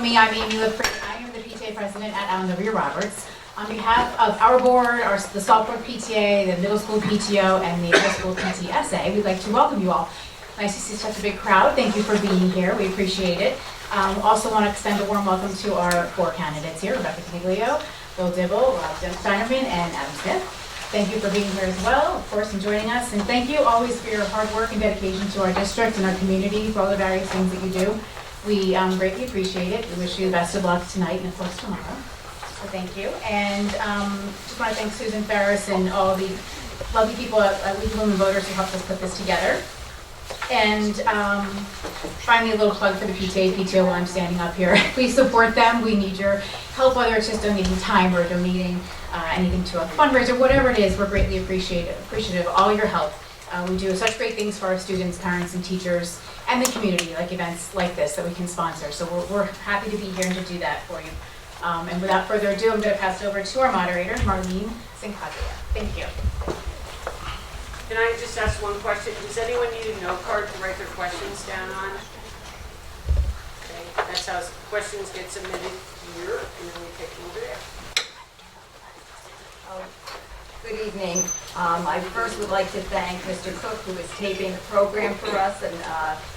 me, I'm Amy Lipford. I am the PTA president at W. Roberts. On behalf of our board, the sophomore PTA, the middle school PTO, and the high school PTSA, we'd like to welcome you all. Nice to see such a big crowd. Thank you for being here. We appreciate it. Also want to extend a warm welcome to our 4 candidates here, Rebecca Coniglio, Bill Dibble, Dinerman, and Adam Smith. Thank you for being here as well, of course, and joining us. And thank you always for your hard work and dedication to our district and our community for all the various things that you do. We greatly appreciate it. We wish you the best of luck tonight and of course tomorrow. So thank you. And just want to thank Susan Ferris and all the lovely people at League of Women Voters who helped us put this together. And finally, a little plug for the PTA, PTO while I'm standing up here. Please support them. We need your help, whether it's just donating time or donating anything to a fundraiser, whatever it is. We're greatly appreciative of all your help. We do such great things for our students, parents, and teachers, and the community, like events like this that we can sponsor. So we're happy to be here and to do that for you. And without further ado, I'm going to pass it over to our moderator, Marlene Sincaglia. Thank you. Can I just ask one question? Does anyone need a note card to write their questions down on? Okay, that's how questions get submitted here, and then we take them over there. Good evening. I first would like to thank Mr. Cook, who is taping the program for us, and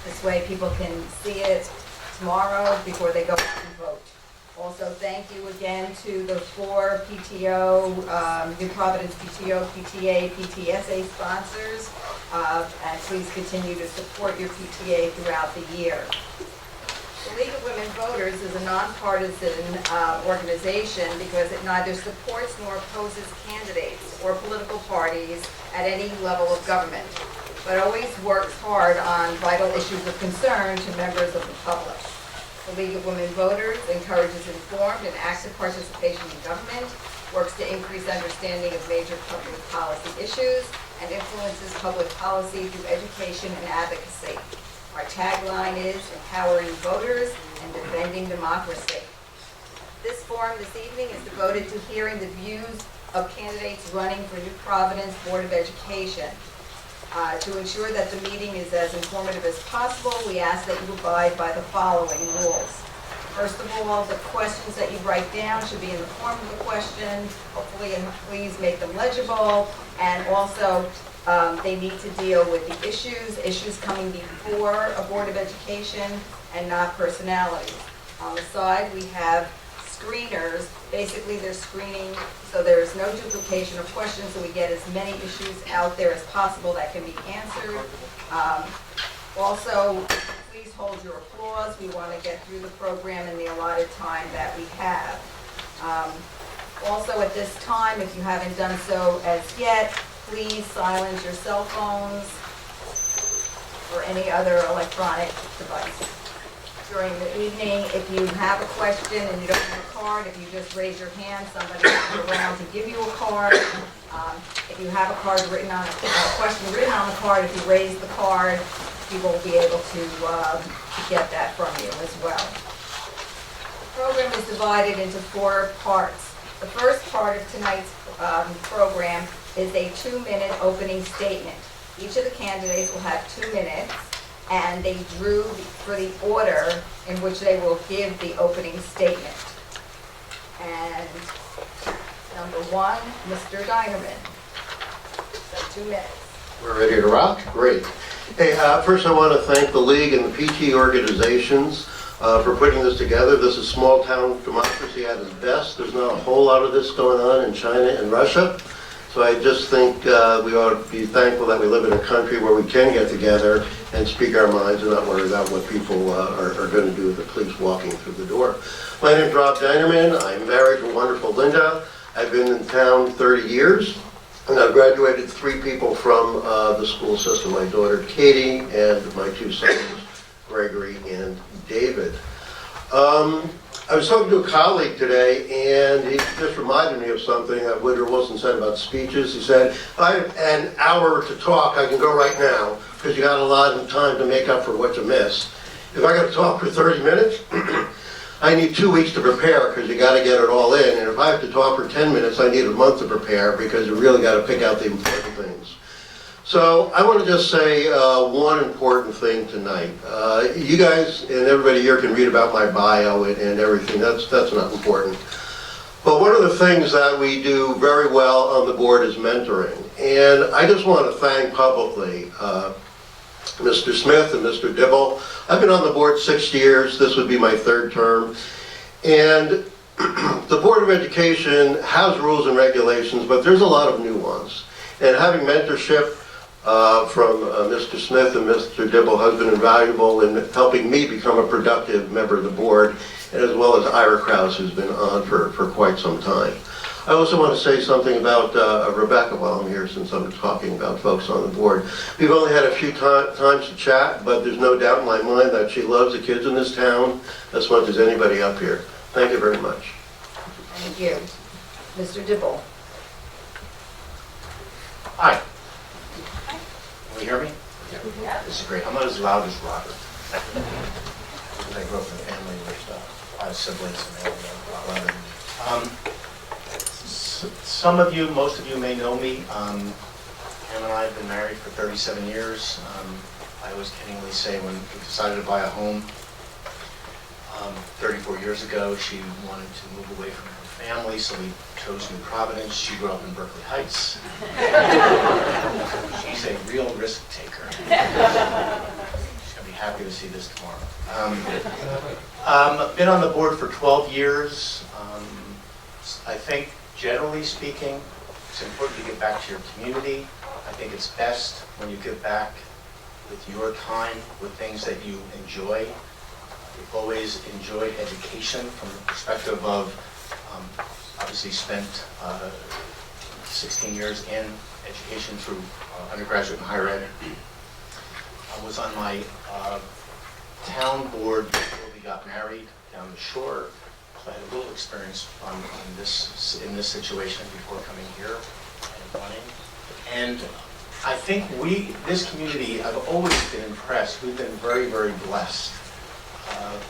this way people can see it tomorrow before they go out and vote. Also, thank you again to the 4 PTO, New Providence PTO, PTA, PTSA sponsors, and please continue to support your PTA throughout the year. The League of Women Voters is a nonpartisan organization because it neither supports nor opposes candidates or political parties at any level of government, but always works hard on vital issues of concern to members of the public. The League of Women Voters encourages informed and active participation in government, works to increase understanding of major public policy issues, and influences public policy through education and advocacy. Our tagline is empowering voters and defending democracy. This forum this evening is devoted to hearing the views of candidates running for New Providence Board of Education. To ensure that the meeting is as informative as possible, we ask that you abide by the following rules. First of all, the questions that you write down should be in the form of the question. Hopefully, and please make them legible. And also, they need to deal with the issues coming before a Board of Education and not personalities. On the side, we have screeners. Basically, they're screening so there is no duplication of questions, so we get as many issues out there as possible that can be answered. Also, please hold your applause. We want to get through the program in the allotted time that we have. Also, at this time, if you haven't done so as yet, please silence your cell phones or any other electronic device. During the evening, if you have a question and you don't have a card, if you just raise your hand, somebody will come around to give you a card. If you have a card written on a question written on the card, if you raise the card, people will be able to get that from you as well. The program is divided into 4 parts. The first part of tonight's program is a 2-minute opening statement. Each of the candidates will have 2 minutes, and they drew for the order in which they will give the opening statement. And number 1, Mr. Dinerman. So 2 minutes. We're ready to rock? Great. Hey, first I want to thank the League and the PT organizations for putting this together. This is small town democracy at its best. There's not a whole lot of this going on in China and Russia. So I just think we ought to be thankful that we live in a country where we can get together and speak our minds and not worry about what people are going to do with the police walking through the door. My name is Rob Dinerman. I'm married to wonderful Linda. I've been in town 30 years, and I've graduated 3 people from the school system. My daughter Katie and my 2 sons, Gregory and David. I was talking to a colleague today, and he just reminded me of something that Woodrow Wilson said about speeches. He said, if I have an hour to talk, I can go right now, because you got a lot of time to make up for what you missed. If I got to talk for 30 minutes, I need 2 weeks to prepare, because you got to get it all in. And if I have to talk for 10 minutes, I need a month to prepare, because you really got to pick out the important things. So I want to just say one important thing tonight. You guys and everybody here can read about my bio and everything. That's not important. But one of the things that we do very well on the board is mentoring. And I just want to thank publicly Mr. Smith and Mr. Dibble. I've been on the board 6 years. This would be my 3rd term. And the Board of Education has rules and regulations, but there's a lot of new ones. And having mentorship from Mr. Smith and Mr. Dibble has been invaluable in helping me become a productive member of the board, and as well as Ira Krause, who's been on for quite some time. I also want to say something about Rebecca while I'm here, since I'm talking about folks on the board. We've only had a few times to chat, but there's no doubt in my mind that she loves the kids in this town as much as anybody up here. Thank you very much. Thank you. Mr. Dibble. Hi. Can you hear me? Yeah. This is great. I'm not as loud as Robert. I grew up in a family with 5 siblings and they all know a lot louder than me. Some of you, most of you may know me. Pam and I have been married for 37 years. I always kiddingly say when we decided to buy a home 34 years ago, she wanted to move away from her family, so we chose New Providence. She grew up in Berkeley Heights. She's a real risk taker. She's going to be happy to see this tomorrow. Been on the board for 12 years. I think, generally speaking, it's important to give back to your community. I think it's best when you give back with your time, with things that you enjoy. We've always enjoyed education from the perspective of, obviously spent 16 years in education through undergraduate and higher ed. I was on my town board before we got married down the shore. So I had a little experience in this situation before coming here and running. And I think this community, I've always been impressed. We've been very, very blessed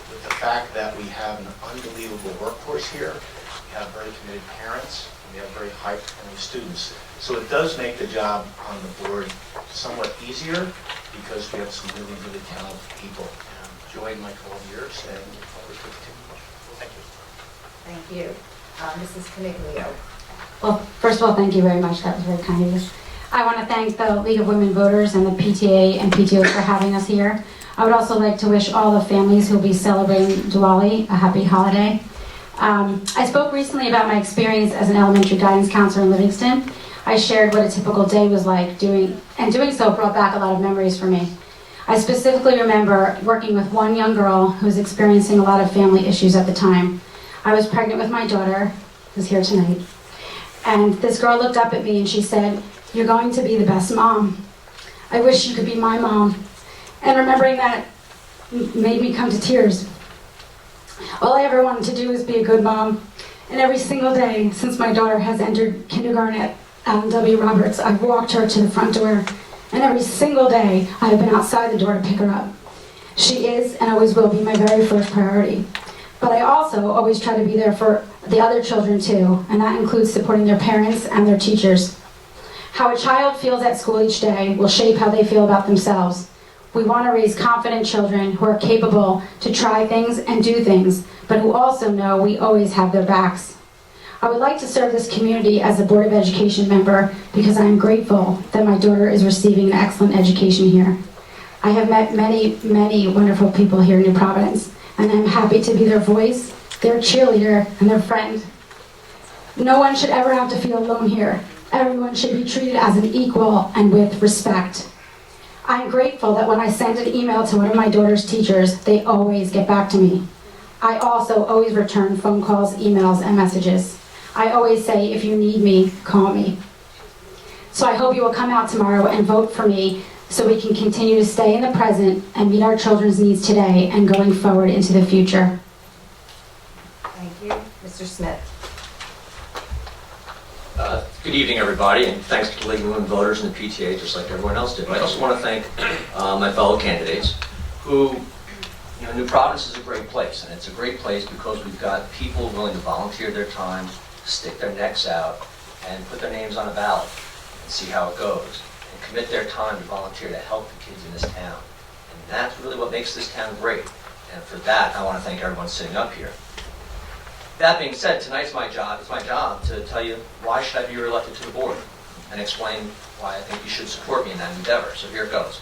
with the fact that we have an unbelievable workforce here. We have very committed parents, and we have very high-performing students. So it does make the job on the board somewhat easier because we have some really, really talented people. And I've enjoyed my 12 years and look forward to continuing. Thank you. Thank you. Mrs. Coniglio. Well, first of all, thank you very much. That was very kind of you. I want to thank the League of Women Voters and the PTA and PTOs for having us here. I would also like to wish all the families who will be celebrating Diwali a happy holiday. I spoke recently about my experience as an elementary guidance counselor in Livingston. I shared what a typical day was like doing so brought back a lot of memories for me. I specifically remember working with one young girl who was experiencing a lot of family issues at the time. I was pregnant with my daughter, who's here tonight, and this girl looked up at me and she said, "You're going to be the best mom. I wish you could be my mom." And remembering that made me come to tears. All I ever wanted to do was be a good mom. And every single day since my daughter has entered kindergarten at Allen W. Roberts, I've walked her to the front door. And every single day I've been outside the door to pick her up. She is and always will be my very first priority. But I also always try to be there for the other children too, and that includes supporting their parents and their teachers. How a child feels at school each day will shape how they feel about themselves. We want to raise confident children who are capable to try things and do things, but who also know we always have their backs. I would like to serve this community as a Board of Education member because I am grateful that my daughter is receiving an excellent education here. I have met many, many wonderful people here in New Providence, and I'm happy to be their voice, their cheerleader, and their friend. No one should ever have to feel alone here. Everyone should be treated as an equal and with respect. I'm grateful that when I send an email to one of my daughter's teachers, they always get back to me. I also always return phone calls, emails, and messages. I always say, if you need me, call me. So I hope you will come out tomorrow and vote for me so we can continue to stay in the present and meet our children's needs today and going forward into the future. Thank you. Mr. Smith. Good evening, everybody, and thanks to the League of Women Voters and the PTA, just like everyone else did. But I also want to thank my fellow candidates who, New Providence is a great place, and it's a great place because we've got people willing to volunteer their time, stick their necks out, and put their names on a ballot and see how it goes. and commit their time to volunteer to help the kids in this town. And that's really what makes this town great. And for that, I want to thank everyone sitting up here. That being said, tonight's my job. It's my job to tell you why should I be reelected to the board and explain why I think you should support me in that endeavor. So here it goes.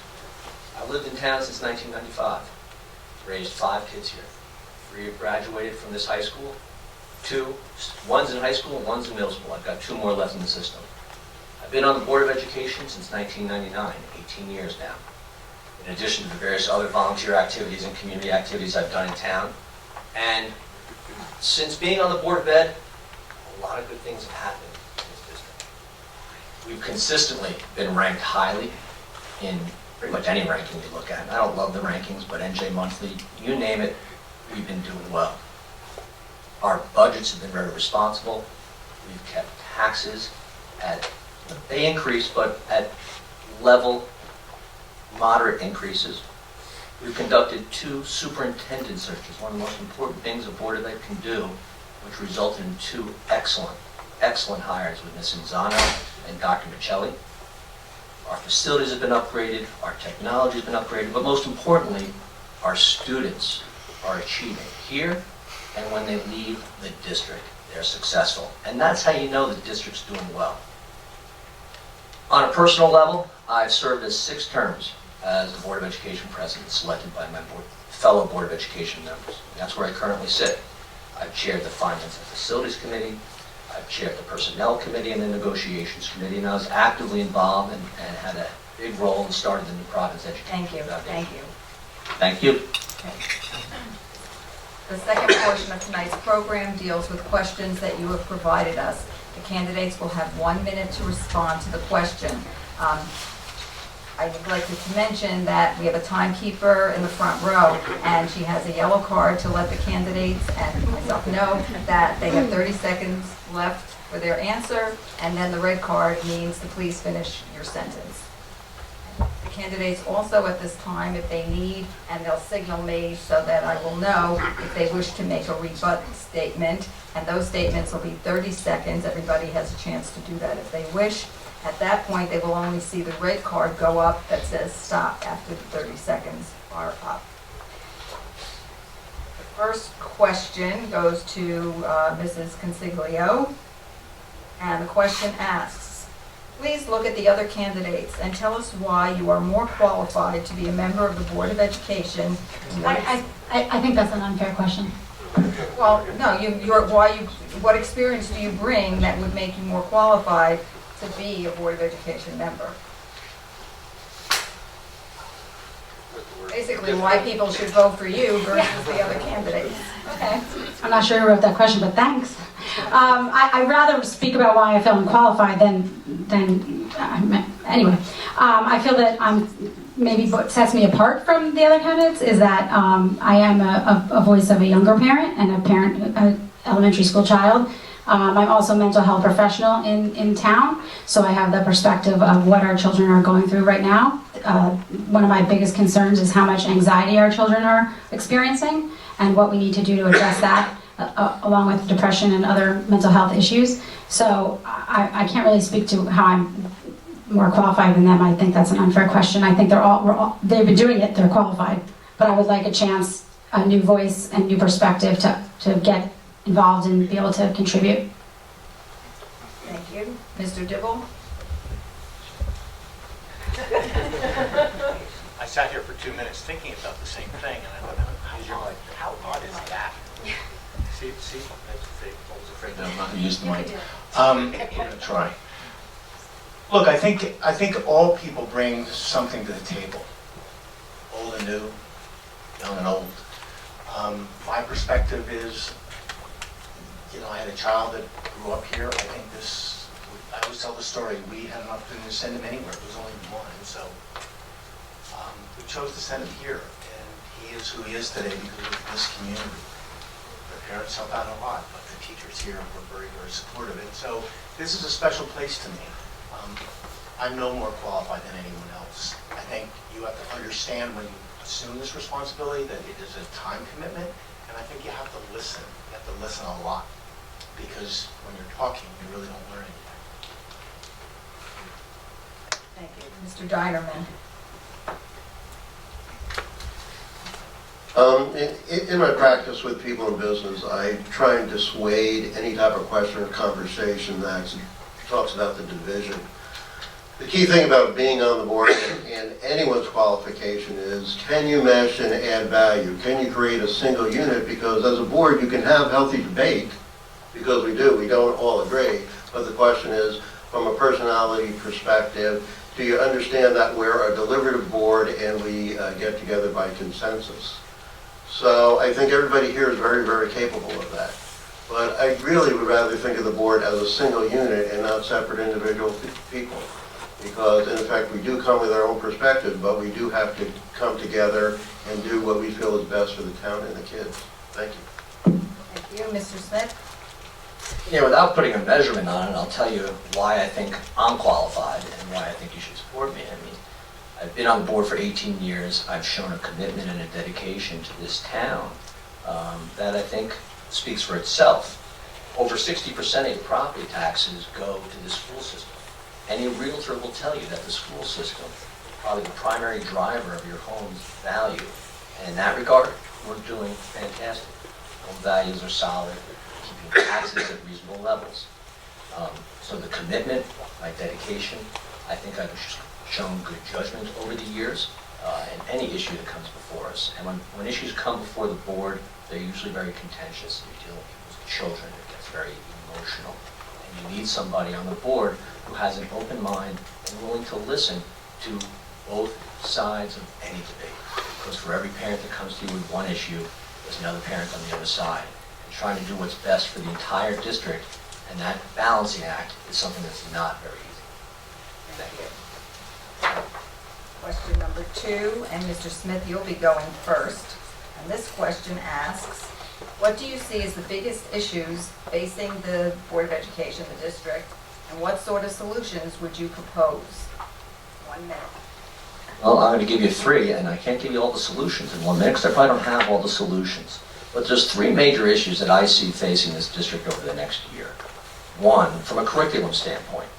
I've lived in town since 1995. Raised 5 kids here. 3 have graduated from this high school. 2, one's in high school and one's in middle school. I've got 2 more left in the system. I've been on the Board of Education since 1999, 18 years now. In addition to the various other volunteer activities and community activities I've done in town. And since being on the Board of Ed, a lot of good things have happened in this district. We've consistently been ranked highly in pretty much any ranking we look at. I don't love the rankings, but NJ Monthly, you name it, we've been doing well. Our budgets have been very responsible. We've kept taxes at, they increase, but at level, moderate increases. We've conducted 2 superintendent searches, one of the most important things a Board of Ed can do, which resulted in 2 excellent hires with Ms. Inzano and Dr. Michelli. Our facilities have been upgraded, our technology has been upgraded, but most importantly, our students are achieving here, and when they leave the district, they're successful. And that's how you know the district's doing well. On a personal level, I've served as 6 terms as the Board of Education President, selected by my fellow Board of Education members. And that's where I currently sit. I've chaired the Finance and Facilities Committee, I've chaired the Personnel Committee and the Negotiations Committee, and I was actively involved and had a big role in starting the new Providence Education Foundation. Thank you. Thank you. The second portion of tonight's program deals with questions that you have provided us. The candidates will have 1 minute to respond to the question. I would like to mention that we have a timekeeper in the front row, and she has a yellow card to let the candidates and myself know that they have 30 seconds left for their answer, and then the red card means to please finish your sentence. The candidates also at this time, if they need, and they'll signal me so that I will know if they wish to make a rebut statement, and those statements will be 30 seconds. Everybody has a chance to do that if they wish. At that point, they will only see the red card go up that says stop after the 30 seconds are up. The first question goes to Mrs. Coniglio, and the question asks, please look at the other candidates and tell us why you are more qualified to be a member of the Board of Education. I think that's an unfair question. Well, no, what experience do you bring that would make you more qualified to be a Board of Education member? Basically, why people should vote for you versus the other candidates. Okay. I'm not sure who wrote that question, but thanks. I'd rather speak about why I feel unqualified than anyway. I feel that maybe what sets me apart from the other candidates is that I am a voice of a younger parent and an elementary school child. I'm also a mental health professional in town, so I have the perspective of what our children are going through right now. One of my biggest concerns is how much anxiety our children are experiencing and what we need to do to address that, along with depression and other mental health issues. So I can't really speak to how I'm more qualified than them. I think that's an unfair question. I think they've been doing it, they're qualified, but I would like a chance, a new voice and new perspective to get involved and be able to contribute. Thank you. Mr. Dibble? I sat here for 2 minutes thinking about the same thing, and I thought, how odd is that? See, I was afraid that I'm not going to use the mic. I'm going to try. Look, I think all people bring something to the table, old and new, young and old. My perspective is, I had a child that grew up here. I think I always tell the story, we had an opportunity to send him anywhere. There was only one, so we chose to send him here. And he is who he is today because of this community. The parents help out a lot, but the teachers here were very, very supportive. And so this is a special place to me. I'm no more qualified than anyone else. I think you have to understand when you assume this responsibility that it is a time commitment, and I think you have to listen. You have to listen a lot, because when you're talking, you really don't learn anything. Thank you. Mr. Dinerman. In my practice with people in business, I try and dissuade any type of question or conversation that talks about the division. The key thing about being on the board and anyone's qualification is, can you mesh and add value? Can you create a single unit? Because as a board, you can have healthy debate, because we don't all agree. But the question is, from a personality perspective, do you understand that we're a deliberative board and we get together by consensus? So I think everybody here is very, very capable of that. But I really would rather think of the board as a single unit and not separate individual people. Because in effect, we do come with our own perspective, but we do have to come together and do what we feel is best for the town and the kids. Thank you. Thank you. Mr. Smith? Yeah, without putting a measurement on it, I'll tell you why I think I'm qualified and why I think you should support me. I mean, I've been on the board for 18 years. I've shown a commitment and a dedication to this town that I think speaks for itself. Over 60% of your property taxes go to the school system. Any realtor will tell you that the school system is probably the primary driver of your home's value. And in that regard, we're doing fantastic. Home values are solid, keeping taxes at reasonable levels. So the commitment, my dedication, I think I've shown good judgment over the years in any issue that comes before us. And when issues come before the board, they're usually very contentious. You're dealing with children, it gets very emotional. And you need somebody on the board who has an open mind and willing to listen to both sides of any debate. Because for every parent that comes to you with one issue, there's another parent on the other side. And trying to do what's best for the entire district, and that balancing act is something that's not very easy. Thank you. Question number 2, and Mr. Smith, you'll be going first. And this question asks, what do you see as the biggest issues facing the Board of Education, the district, and what sort of solutions would you propose? 1 minute. Well, I'm going to give you 3, and I can't give you all the solutions in 1 minute because I probably don't have all the solutions. But there's 3 major issues that I see facing this district over the next year. 1, from a curriculum standpoint.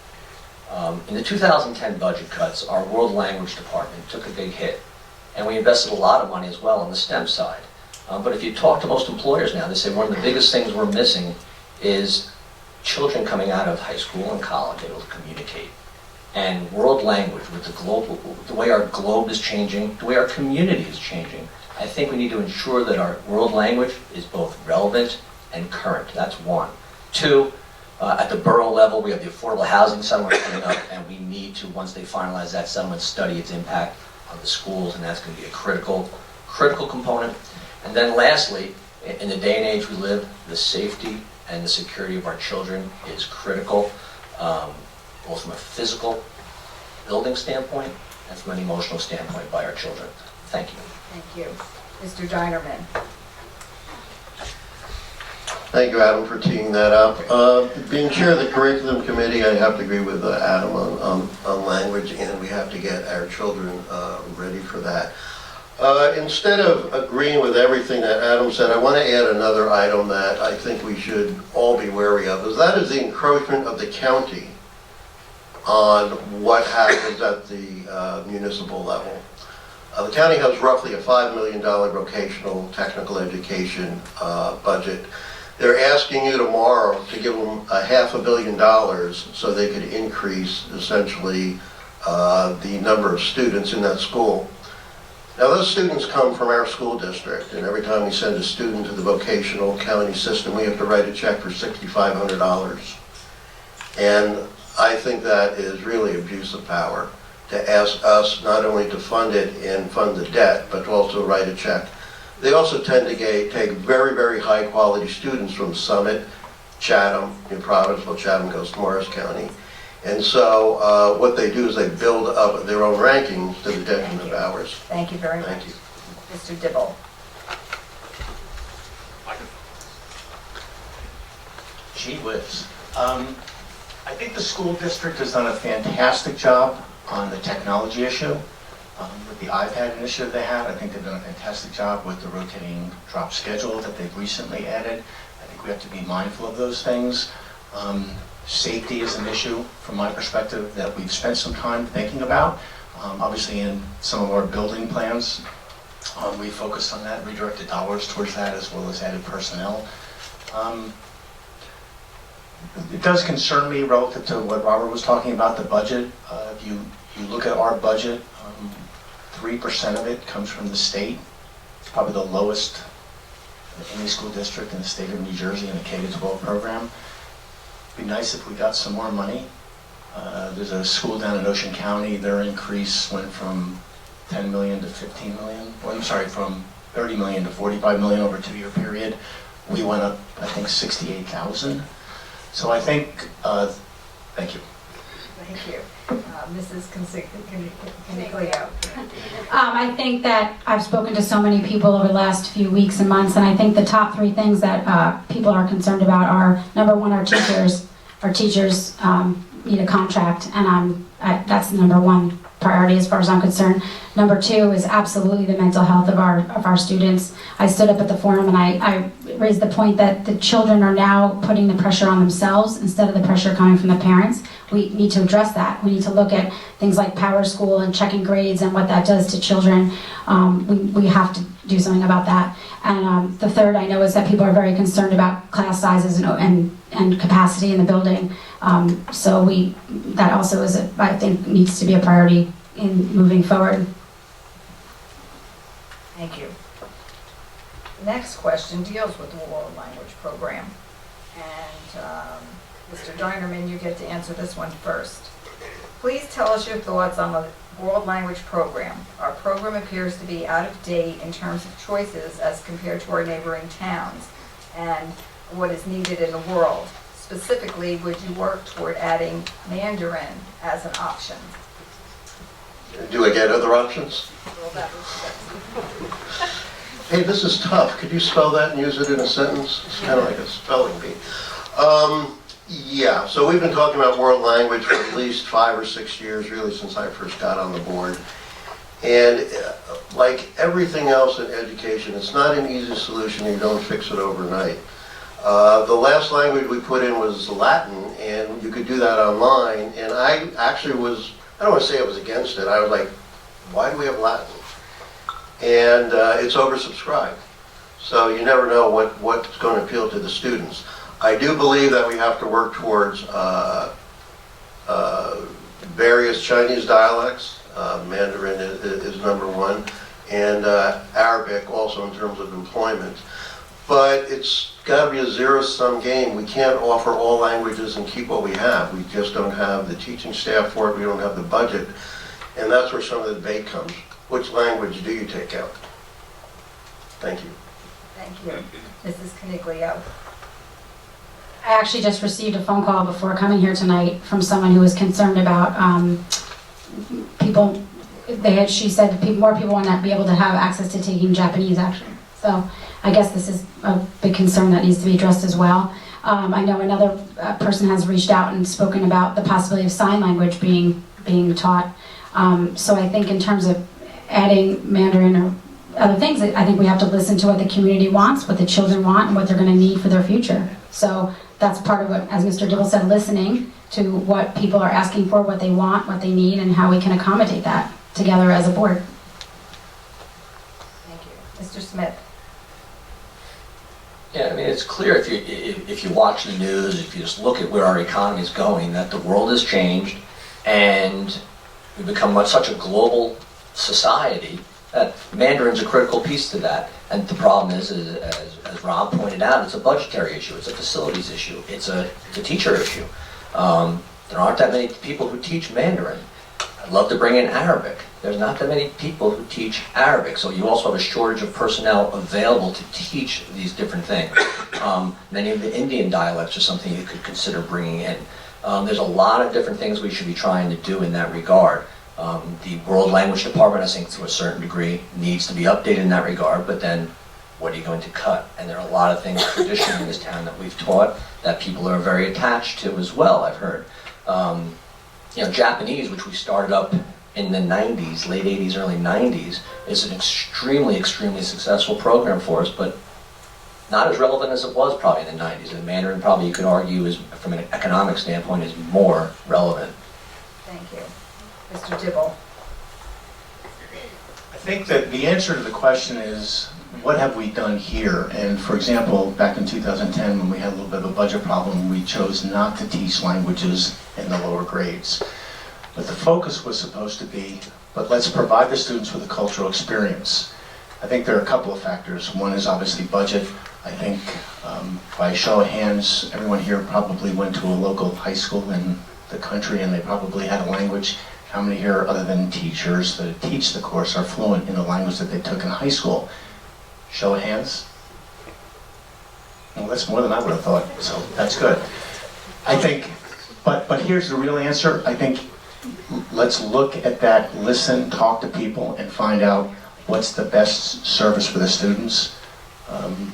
In the 2010 budget cuts, our world language department took a big hit. And we invested a lot of money as well on the STEM side. But if you talk to most employers now, they say one of the biggest things we're missing is children coming out of high school and college able to communicate. And world language, with the way our globe is changing, the way our community is changing, I think we need to ensure that our world language is both relevant and current. That's 1. 2, at the borough level, we have the affordable housing settlement coming up, and we need to, once they finalize that settlement, study its impact on the schools, and that's going to be a critical component. And then lastly, in the day and age we live, the safety and the security of our children is critical, both from a physical building standpoint and from an emotional standpoint by our children. Thank you. Thank you. Mr. Dinerman. Thank you, Adam, for teeing that up. Being chair of the curriculum committee, I have to agree with Adam on language, and we have to get our children ready for that. Instead of agreeing with everything that Adam said, I want to add another item that I think we should all be wary of, is that is the encroachment of the county on what happens at the municipal level. The county has roughly a $5 million vocational technical education budget. They're asking you tomorrow to give them $500 million so they could increase essentially the number of students in that school. Now those students come from our school district, and every time we send a student to the vocational county system, we have to write a check for $6,500. And I think that is really abuse of power to ask us not only to fund it and fund the debt, but to also write a check. They also tend to take very, very high quality students from Summit, Chatham, in Providence. Well, Chatham goes to Morris County. And so what they do is they build up their own rankings to the detriment of ours. Thank you very much. Thank you. Mr. Dibble. Gee whiz. I think the school district has done a fantastic job on the technology issue. With the iPad initiative they had, I think they've done a fantastic job with the rotating drop schedule that they've recently added. I think we have to be mindful of those things. Safety is an issue from my perspective that we've spent some time thinking about. Obviously in some of our building plans, we focused on that, redirected dollars towards that as well as added personnel. It does concern me relative to what Robert was talking about, the budget. If you look at our budget, 3% of it comes from the state. It's probably the lowest in any school district in the state of New Jersey in the K-12 program. It'd be nice if we got some more money. There's a school down in Ocean County, their increase went from 10 million to 15 million. Well, I'm sorry, from 30 million to 45 million over a 2-year period. We went up, I think, 68,000. So I think, thank you. Thank you. Mrs. Coniglio. I think that I've spoken to so many people over the last few weeks and months, and I think the top 3 things that people are concerned about are, number 1, our teachers. Our teachers need a contract, and that's the number 1 priority as far as I'm concerned. Number 2 is absolutely the mental health of our students. I stood up at the forum and I raised the point that the children are now putting the pressure on themselves instead of the pressure coming from the parents. We need to address that. We need to look at things like Power School and checking grades and what that does to children. We have to do something about that. And the third I know is that people are very concerned about class sizes and capacity in the building. So that also is, I think, needs to be a priority in moving forward. Thank you. The next question deals with the world language program. And Mr. Dinerman, you get to answer this one first. Please tell us your thoughts on the world language program. Our program appears to be out of date in terms of choices as compared to our neighboring towns and what is needed in the world. Specifically, would you work toward adding Mandarin as an option? Do I get other options? Hey, this is tough. Could you spell that and use it in a sentence? It's kind of like a spelling bee. Yeah, so we've been talking about world language for at least 5 or 6 years, really since I first got on the board. And like everything else in education, it's not an easy solution. You don't fix it overnight. The last language we put in was Latin, and you could do that online. And I actually was, I don't want to say I was against it. I was like, why do we have Latin? And it's oversubscribed. So you never know what's going to appeal to the students. I do believe that we have to work towards various Chinese dialects. Mandarin is number 1, and Arabic also in terms of employment. But it's got to be a zero-sum game. We can't offer all languages and keep what we have. We just don't have the teaching staff for it. We don't have the budget. And that's where some of the debate comes. Which language do you take out? Thank you. Thank you. Mrs. Coniglio. I actually just received a phone call before coming here tonight from someone who was concerned about people. She said more people want to be able to have access to taking Japanese, actually. So I guess this is a big concern that needs to be addressed as well. I know another person has reached out and spoken about the possibility of sign language being taught. So I think in terms of adding Mandarin or other things, I think we have to listen to what the community wants, what the children want, and what they're going to need for their future. So that's part of what, as Mr. Dibble said, listening to what people are asking for, what they want, what they need, and how we can accommodate that together as a board. Thank you. Mr. Smith. Yeah, I mean, it's clear if you watch the news, if you just look at where our economy is going, that the world has changed, and we've become such a global society that Mandarin's a critical piece to that. And the problem is as Rob pointed out, it's a budgetary issue, it's a facilities issue, it's a teacher issue. There aren't that many people who teach Mandarin. I'd love to bring in Arabic. There's not that many people who teach Arabic, so you also have a shortage of personnel available to teach these different things. Many of the Indian dialects are something you could consider bringing in. There's a lot of different things we should be trying to do in that regard. The World Language Department, I think, to a certain degree, needs to be updated in that regard, but then what are you going to cut? And there are a lot of things traditionally in this town that we've taught that people are very attached to as well, I've heard. Japanese, which we started up in the 90s, late 80s, early 90s, is an extremely, extremely successful program for us, but not as relevant as it was probably in the 90s. And Mandarin probably, you could argue, is, from an economic standpoint, is more relevant. Thank you. Mr. Dibble. I think that the answer to the question is, what have we done here? And for example, back in 2010, when we had a little bit of a budget problem, we chose not to teach languages in the lower grades. But the focus was supposed to be, but let's provide the students with a cultural experience. I think there are a couple of factors. One is obviously budget. I think by show of hands, everyone here probably went to a local high school in the country and they probably had a language. How many here, other than teachers that teach the course, are fluent in the language that they took in high school? Show of hands? Well, that's more than I would have thought, so that's good. I think, but here's the real answer. I think let's look at that, listen, talk to people, and find out what's the best service for the students.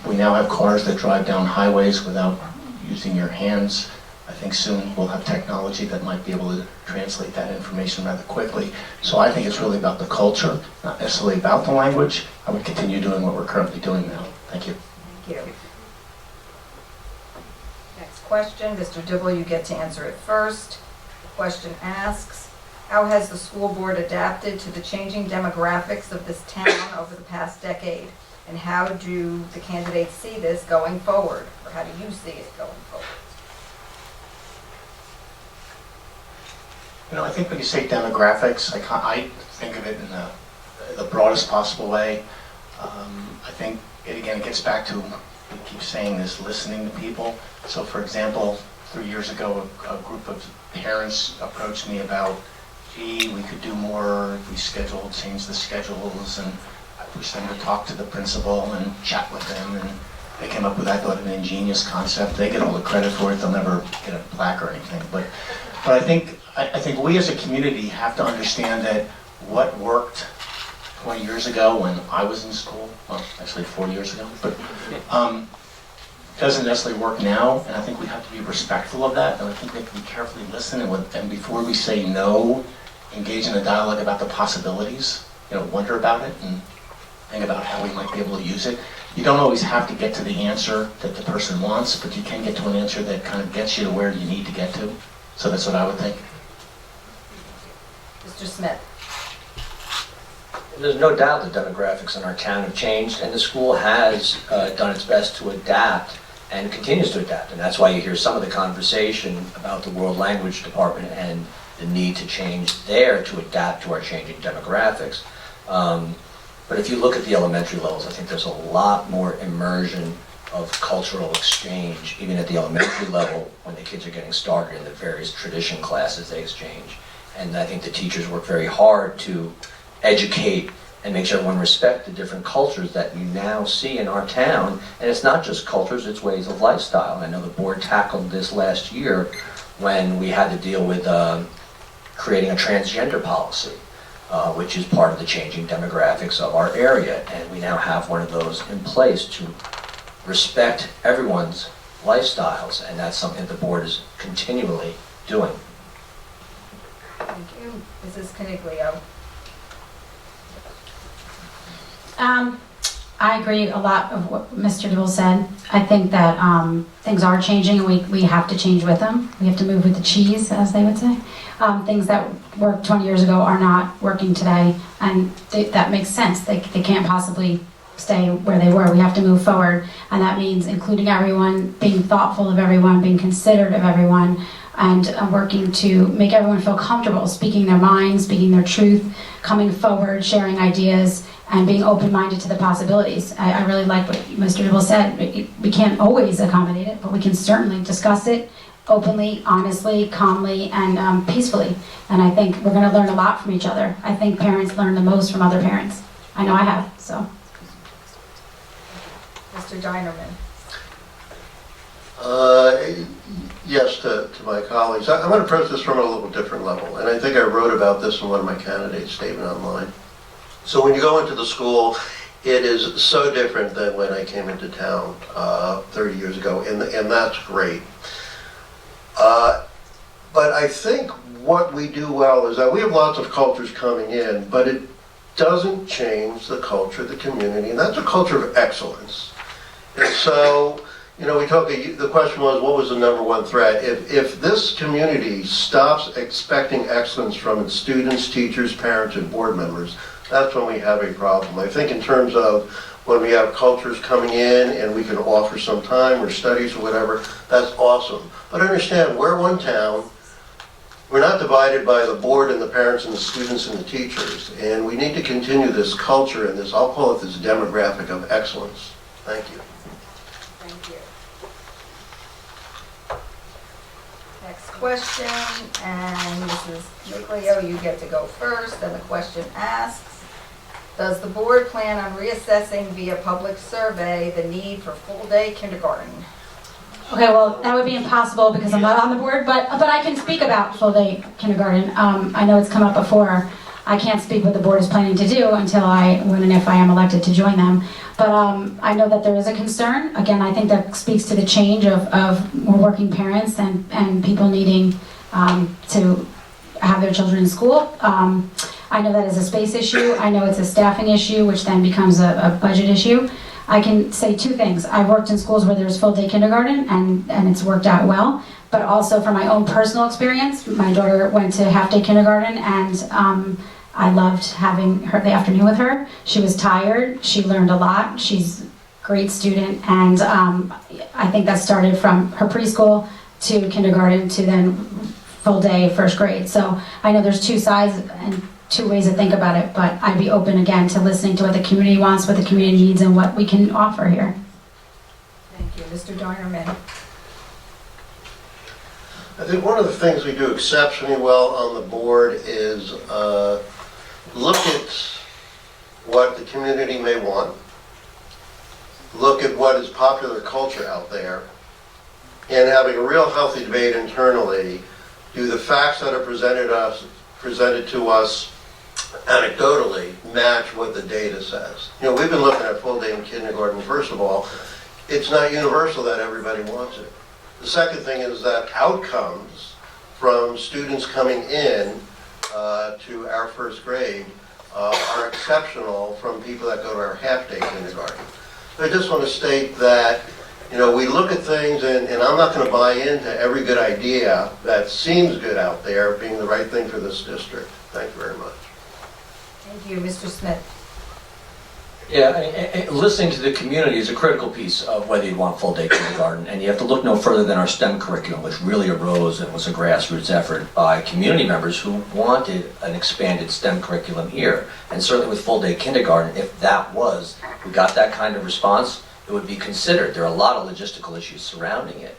We now have cars that drive down highways without using your hands. I think soon we'll have technology that might be able to translate that information rather quickly. So I think it's really about the culture, not necessarily about the language. I would continue doing what we're currently doing now. Thank you. Thank you. Next question, Mr. Dibble, you get to answer it first. The question asks, how has the school board adapted to the changing demographics of this town over the past decade? And how do the candidates see this going forward? Or how do you see it going forward? You know, I think when you say demographics, I think of it in the broadest possible way. I think, it gets back to, we keep saying this, listening to people. So for example, 3 years ago, a group of parents approached me about, gee, we could do more if we change the schedules, and I pushed them to talk to the principal and chat with them, and they came up with, I thought, an ingenious concept. They get all the credit for it, they'll never get a plaque or anything. But I think we as a community have to understand that what worked 20 years ago when I was in school, well, actually 4 years ago, but doesn't necessarily work now, and I think we have to be respectful of that, and I think we have to be carefully listen, and before we say no, engage in a dialogue about the possibilities, wonder about it, and think about how we might be able to use it. You don't always have to get to the answer that the person wants, but you can get to an answer that kind of gets you to where you need to get to. So that's what I would think. Mr. Smith. There's no doubt the demographics in our town have changed, and the school has done its best to adapt and continues to adapt. And that's why you hear some of the conversation about the World Language Department and the need to change there to adapt to our changing demographics. But if you look at the elementary levels, I think there's a lot more immersion of cultural exchange, even at the elementary level, when the kids are getting started in the various tradition classes they exchange. And I think the teachers work very hard to educate and make sure everyone respect the different cultures that you now see in our town. And it's not just cultures, it's ways of lifestyle. And I know the board tackled this last year when we had to deal with creating a transgender policy, which is part of the changing demographics of our area. And we now have one of those in place to respect everyone's lifestyles, and that's something the board is continually doing. Thank you. Mrs. Coniglio. I agree a lot of what Mr. Dibble said. I think that things are changing, and we have to change with them. We have to move with the cheese, as they would say. Things that worked 20 years ago are not working today, and that makes sense. They can't possibly stay where they were. We have to move forward, and that means including everyone, being thoughtful of everyone, being considerate of everyone, and working to make everyone feel comfortable speaking their minds, speaking their truth, coming forward, sharing ideas, and being open-minded to the possibilities. I really like what Mr. Dibble said. We can't always accommodate it, but we can certainly discuss it openly, honestly, calmly, and peacefully. And I think we're going to learn a lot from each other. I think parents learn the most from other parents. I know I have, so. Mr. Dinerman. Yes, to my colleagues. I'm going to approach this from a little different level, and I think I wrote about this in one of my candidates' statement online. So when you go into the school, it is so different than when I came into town 30 years ago, and that's great. But I think what we do well is that we have lots of cultures coming in, but it doesn't change the culture of the community, and that's a culture of excellence. And so, you know, the question was, what was the number one threat? If this community stops expecting excellence from its students, teachers, parents, and board members, that's when we have a problem. I think in terms of when we have cultures coming in and we can offer some time or studies or whatever, that's awesome. But understand, we're one town. We're not divided by the board and the parents and the students and the teachers. And we need to continue this culture and this, I'll call it this demographic of excellence. Thank you. Thank you. Next question, and Mrs. Coniglio, you get to go first. And the question asks, does the board plan on reassessing via public survey the need for full-day kindergarten? Okay, well, that would be impossible because I'm not on the board, but I can speak about full-day kindergarten. I know it's come up before. I can't speak what the board is planning to do until when and if I am elected to join them. But I know that there is a concern. Again, I think that speaks to the change of more working parents and people needing to have their children in school. I know that is a space issue. I know it's a staffing issue, which then becomes a budget issue. I can say two things. I've worked in schools where there's full-day kindergarten, and it's worked out well. But also from my own personal experience, my daughter went to half-day kindergarten, and I loved having her the afternoon with her. She was tired. She learned a lot. She's a great student, and I think that started from her preschool to kindergarten to then full-day first grade. So I know there's two sides and two ways to think about it, but I'd be open again to listening to what the community wants, what the community needs, and what we can offer here. Thank you. Mr. Dinerman. I think one of the things we do exceptionally well on the board is look at what the community may want, look at what is popular culture out there, and having a real healthy debate internally, do the facts that are presented to us anecdotally match what the data says. You know, we've been looking at full day in kindergarten. First of all, it's not universal that everybody wants it. The second thing is that outcomes from students coming in to our first grade are exceptional from people that go to our half-day kindergarten. So I just want to state that, you know, we look at things, and I'm not going to buy into every good idea that seems good out there being the right thing for this district. Thank you very much. Thank you. Mr. Smith. Yeah, listening to the community is a critical piece of whether you want full-day kindergarten, and you have to look no further than our STEM curriculum, which really arose and was a grassroots effort by community members who wanted an expanded STEM curriculum here. And certainly with full-day kindergarten, if we got that kind of response, it would be considered. There are a lot of logistical issues surrounding it.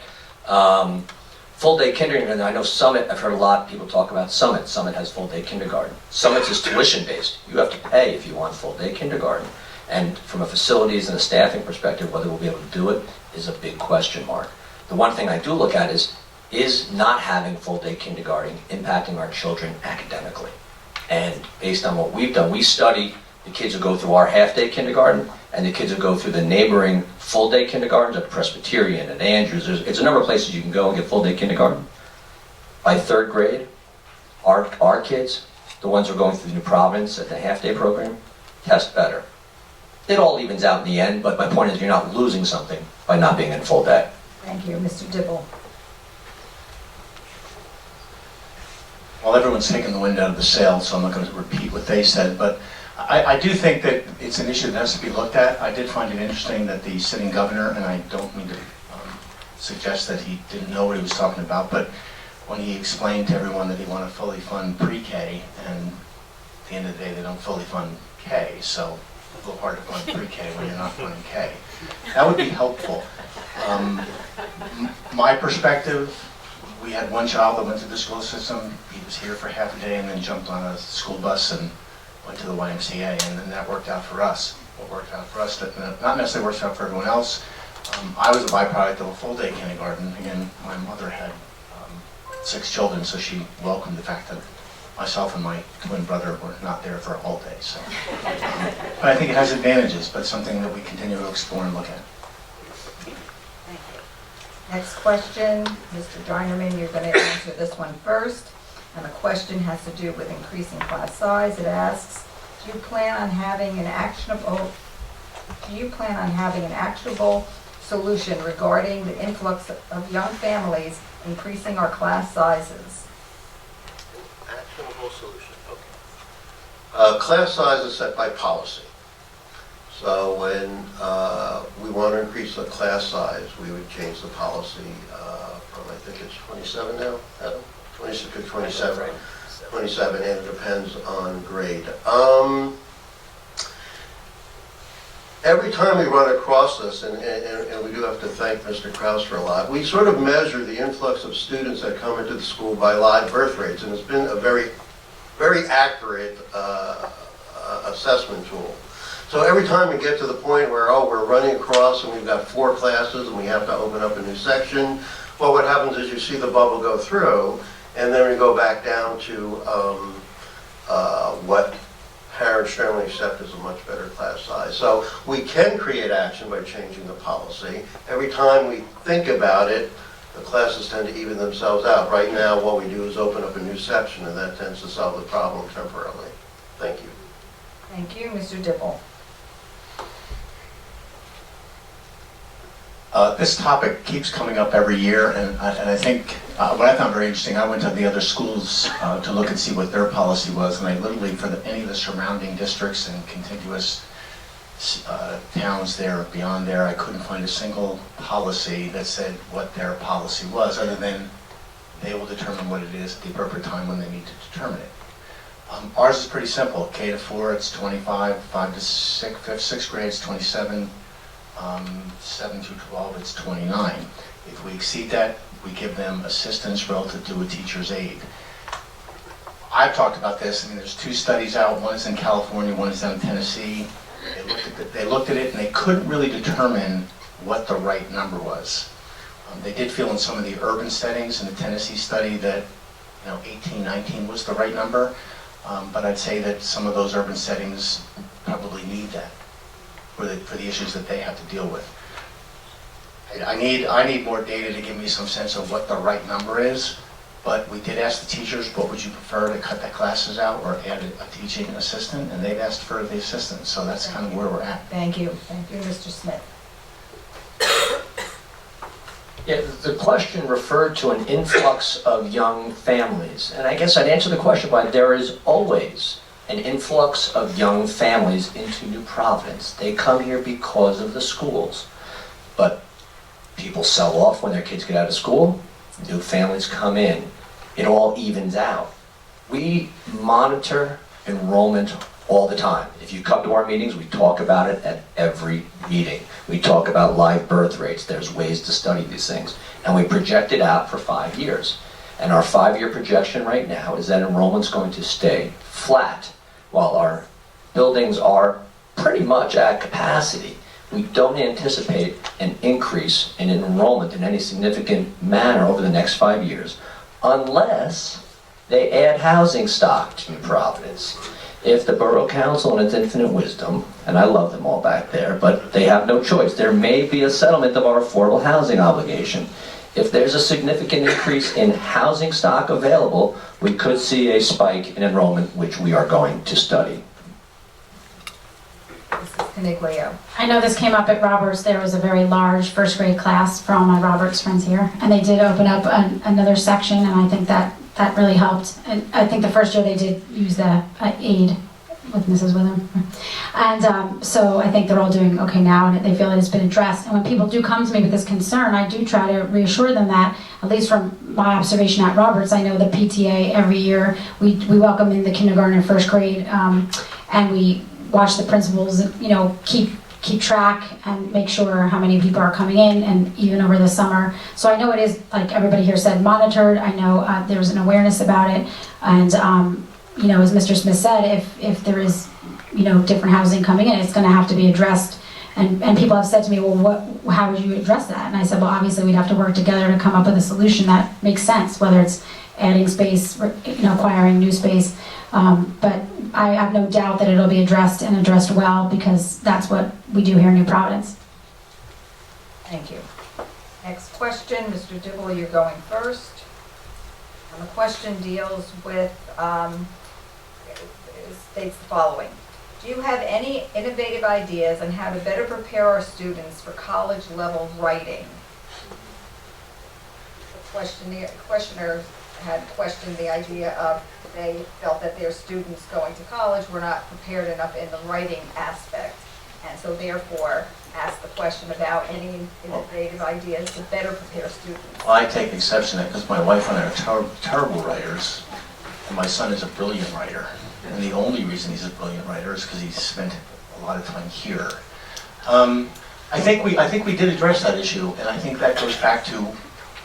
Full-day kindergarten, I know Summit, I've heard a lot of people talk about Summit. Summit has full-day kindergarten. Summit's is tuition-based. You have to pay if you want full-day kindergarten. And from a facilities and a staffing perspective, whether we'll be able to do it is a big question mark. The one thing I do look at is not having full-day kindergarten impacting our children academically? And based on what we've done, we study the kids who go through our half-day kindergarten and the kids who go through the neighboring full-day kindergartens at Presbyterian and Andrews. It's a number of places you can go and get full-day kindergarten. By third grade, our kids, the ones who are going through the New Providence at the half-day program, test better. It all evens out in the end, but my point is you're not losing something by not being in full day. Thank you. Mr. Dibble. Well, everyone's taken the wind out of the sails, so I'm not going to repeat what they said, but I do think that it's an issue that has to be looked at. I did find it interesting that the sitting governor, and I don't mean to suggest that he didn't know what he was talking about, but when he explained to everyone that he wanted to fully fund pre-K, and at the end of the day they don't fully fund K, so a little hard to fund pre-K when you're not funding K. That would be helpful. My perspective, we had one child that went through the school system. He was here for half a day and then jumped on a school bus and went to the YMCA, and then that worked out for us. What worked out for us, that not necessarily works out for everyone else. I was a byproduct of a full-day kindergarten. Again, my mother had 6 children, so she welcomed the fact that myself and my twin brother were not there for all day. So, but I think it has advantages, but something that we continue to explore and look at. Thank you. Next question, Mr. Dinerman, you're going to answer this one first. And the question has to do with increasing class size. It asks, do you plan on having an actionable solution regarding the influx of young families, increasing our class sizes. Actionable solution, okay. Class size is set by policy. So when we want to increase the class size, we would change the policy from, I think it's 27 now, Adam? 26 or 27? 27, and it depends on grade. Every time we run across this, and we do have to thank Mr. Kraus for a lot, we sort of measure the influx of students that come into the school by live birth rates, and it's been a very, very accurate assessment tool. So every time we get to the point where, oh, we're running across and we've got 4 classes and we have to open up a new section, well, what happens is you see the bubble go through, and then we go back down to what parents generally accept as a much better class size. So we can create action by changing the policy. Every time we think about it, the classes tend to even themselves out. Right now, what we do is open up a new section, and that tends to solve the problem temporarily. Thank you. Thank you, Mr. Dibble. This topic keeps coming up every year, and I think what I found very interesting, I went to the other schools to look and see what their policy was, and I literally, for any of the surrounding districts and contiguous towns there, beyond there, I couldn't find a single policy that said what their policy was, other than they will determine what it is at the appropriate time when they need to determine it. Ours is pretty simple. K to 4, it's 25, 5 to 6, 5th, 6th grade, it's 27, 7 to 12, it's 29. If we exceed that, we give them assistance relative to a teacher's aide. I've talked about this. I mean, there's 2 studies out. One is in California, one is down in Tennessee. They looked at it and they couldn't really determine what the right number was. They did feel in some of the urban settings in the Tennessee study that 18, 19 was the right number. But I'd say that some of those urban settings probably need that for the issues that they have to deal with. I need more data to give me some sense of what the right number is, but we did ask the teachers, what would you prefer, to cut the classes out or add a teaching assistant, and they've asked for the assistant, so that's kind of where we're at. Thank you. Thank you, Mr. Smith. Yeah, the question referred to an influx of young families, and I guess I'd answer the question by there is always an influx of young families into New Providence. They come here because of the schools, but people sell off when their kids get out of school, new families come in, it all evens out. We monitor enrollment all the time. If you come to our meetings, we talk about it at every meeting. We talk about live birth rates. There's ways to study these things. And we project it out for 5 years. And our 5-year projection right now is that enrollment's going to stay flat while our buildings are pretty much at capacity. We don't anticipate an increase in enrollment in any significant manner over the next 5 years, unless they add housing stock to New Providence. If the Borough Council in its infinite wisdom, and I love them all back there, but they have no choice, there may be a settlement of our affordable housing obligation. If there's a significant increase in housing stock available, we could see a spike in enrollment, which we are going to study. Mrs. Coniglio. I know this came up at Roberts. There was a very large first grade class for all my Roberts friends here, and they did open up another section, and I think that really helped. And I think the first year they did use the aid with Mrs. Witham. And so I think they're all doing okay now, and they feel that it's been addressed. And when people do come to me with this concern, I do try to reassure them that, at least from my observation at Roberts, I know the PTA every year, we welcome in the kindergarten and first grade, and we watch the principals, keep track and make sure how many people are coming in, and even over the summer. So I know it is, like everybody here said, monitored. I know there's an awareness about it, and as Mr. Smith said, if there is different housing coming in, it's going to have to be addressed. And people have said to me, well, how would you address that? And I said, well, obviously we'd have to work together to come up with a solution that makes sense, whether it's adding space, acquiring new space. But I have no doubt that it'll be addressed, and addressed well, because that's what we do here in New Providence. Thank you. Next question, Mr. Dibble, you're going first. And the question deals with, states the following. Do you have any innovative ideas on how to better prepare our students for college-level writing? The questioner had questioned the idea of they felt that their students going to college were not prepared enough in the writing aspect, and so therefore asked the question about any innovative ideas to better prepare students. Well, I take exception to that because my wife and I are terrible writers, and my son is a brilliant writer. And the only reason he's a brilliant writer is because he's spent a lot of time here. I think we did address that issue, and I think that goes back to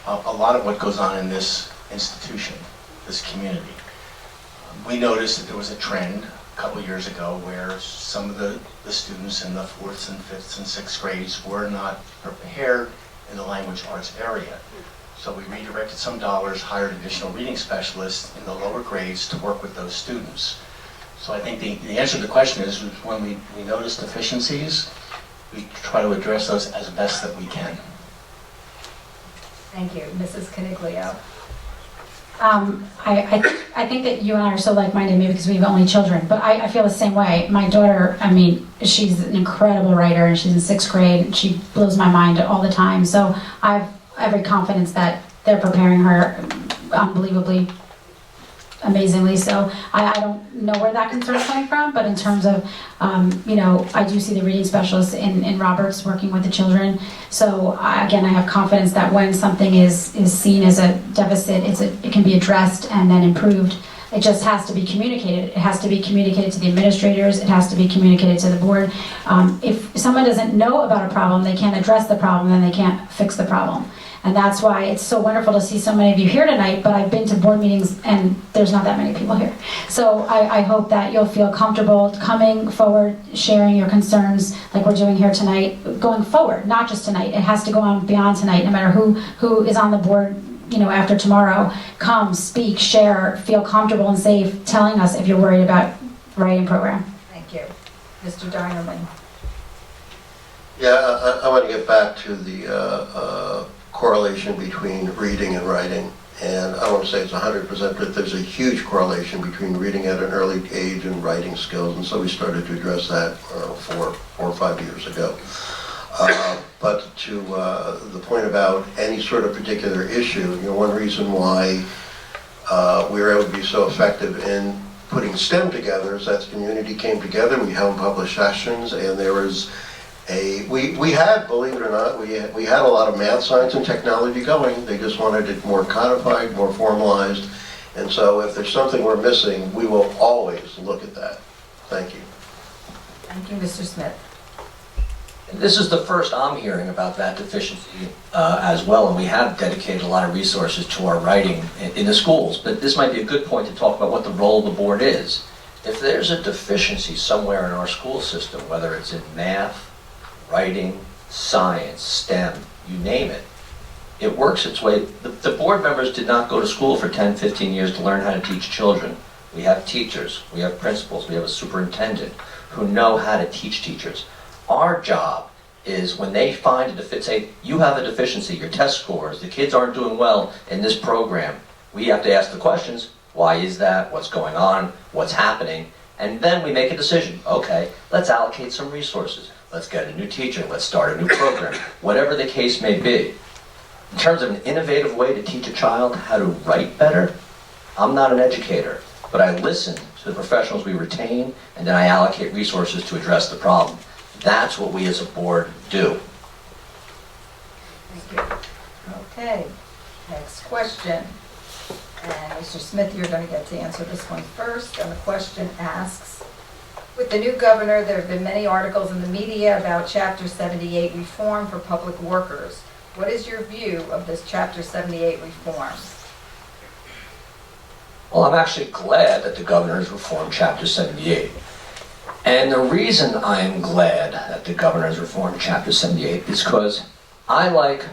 a lot of what goes on in this institution, this community. We noticed that there was a trend a couple years ago where some of the students in the 4th and 5th and 6th grades were not prepared in the language arts area. So we redirected some dollars, hired additional reading specialists in the lower grades to work with those students. So I think the answer to the question is when we notice deficiencies, we try to address those as best that we can. Thank you. Mrs. Coniglio. I think that you and I are so like-minded, maybe because we have only children, but I feel the same way. My daughter, I mean, she's an incredible writer, and she's in 6th grade, and she blows my mind all the time. So I have every confidence that they're preparing her unbelievably, amazingly. So I don't know where that concern is coming from, but in terms of, I do see the reading specialists in Roberts working with the children. So again, I have confidence that when something is seen as a deficit, it can be addressed and then improved. It just has to be communicated. It has to be communicated to the administrators. It has to be communicated to the board. If someone doesn't know about a problem, they can't address the problem, then they can't fix the problem. And that's why it's so wonderful to see so many of you here tonight, but I've been to board meetings and there's not that many people here. So I hope that you'll feel comfortable coming forward, sharing your concerns like we're doing here tonight, going forward, not just tonight. It has to go on beyond tonight, no matter who is on the board, after tomorrow. Come, speak, share, feel comfortable and safe telling us if you're worried about writing program. Thank you. Mr. Dinerman. Yeah, I want to get back to the correlation between reading and writing. And I want to say it's 100%, but there's a huge correlation between reading at an early age and writing skills. And so we started to address that 4 or 5 years ago. But to the point about any sort of particular issue, one reason why we were able to be so effective in putting STEM together is that the community came together, we held published sessions, and there was we had, believe it or not, we had a lot of math, science, and technology going. They just wanted it more codified, more formalized. And so if there's something we're missing, we will always look at that. Thank you. Thank you, Mr. Smith. This is the first I'm hearing about that deficiency as well, and we have dedicated a lot of resources to our writing in the schools. But this might be a good point to talk about what the role of the board is. If there's a deficiency somewhere in our school system, whether it's in math, writing, science, STEM, you name it, it works its way. The board members did not go to school for 10, 15 years to learn how to teach children. We have teachers, we have principals, we have a superintendent who know how to teach teachers. Our job is when they find a deficiency, say, you have a deficiency, your test scores, the kids aren't doing well in this program, we have to ask the questions, why is that, what's going on, what's happening, and then we make a decision. Okay, let's allocate some resources. Let's get a new teacher, let's start a new program, whatever the case may be. In terms of an innovative way to teach a child how to write better, I'm not an educator, but I listen to the professionals we retain, and then I allocate resources to address the problem. That's what we as a board do. Thank you. Okay, next question. And Mr. Smith, you're going to get to answer this one first. And the question asks, with the new governor, there have been many articles in the media about Chapter 78 reform for public workers. What is your view of this Chapter 78 reform? Well, I'm actually glad that the governor has reformed Chapter 78. And the reason I'm glad that the governor has reformed Chapter 78 is because I like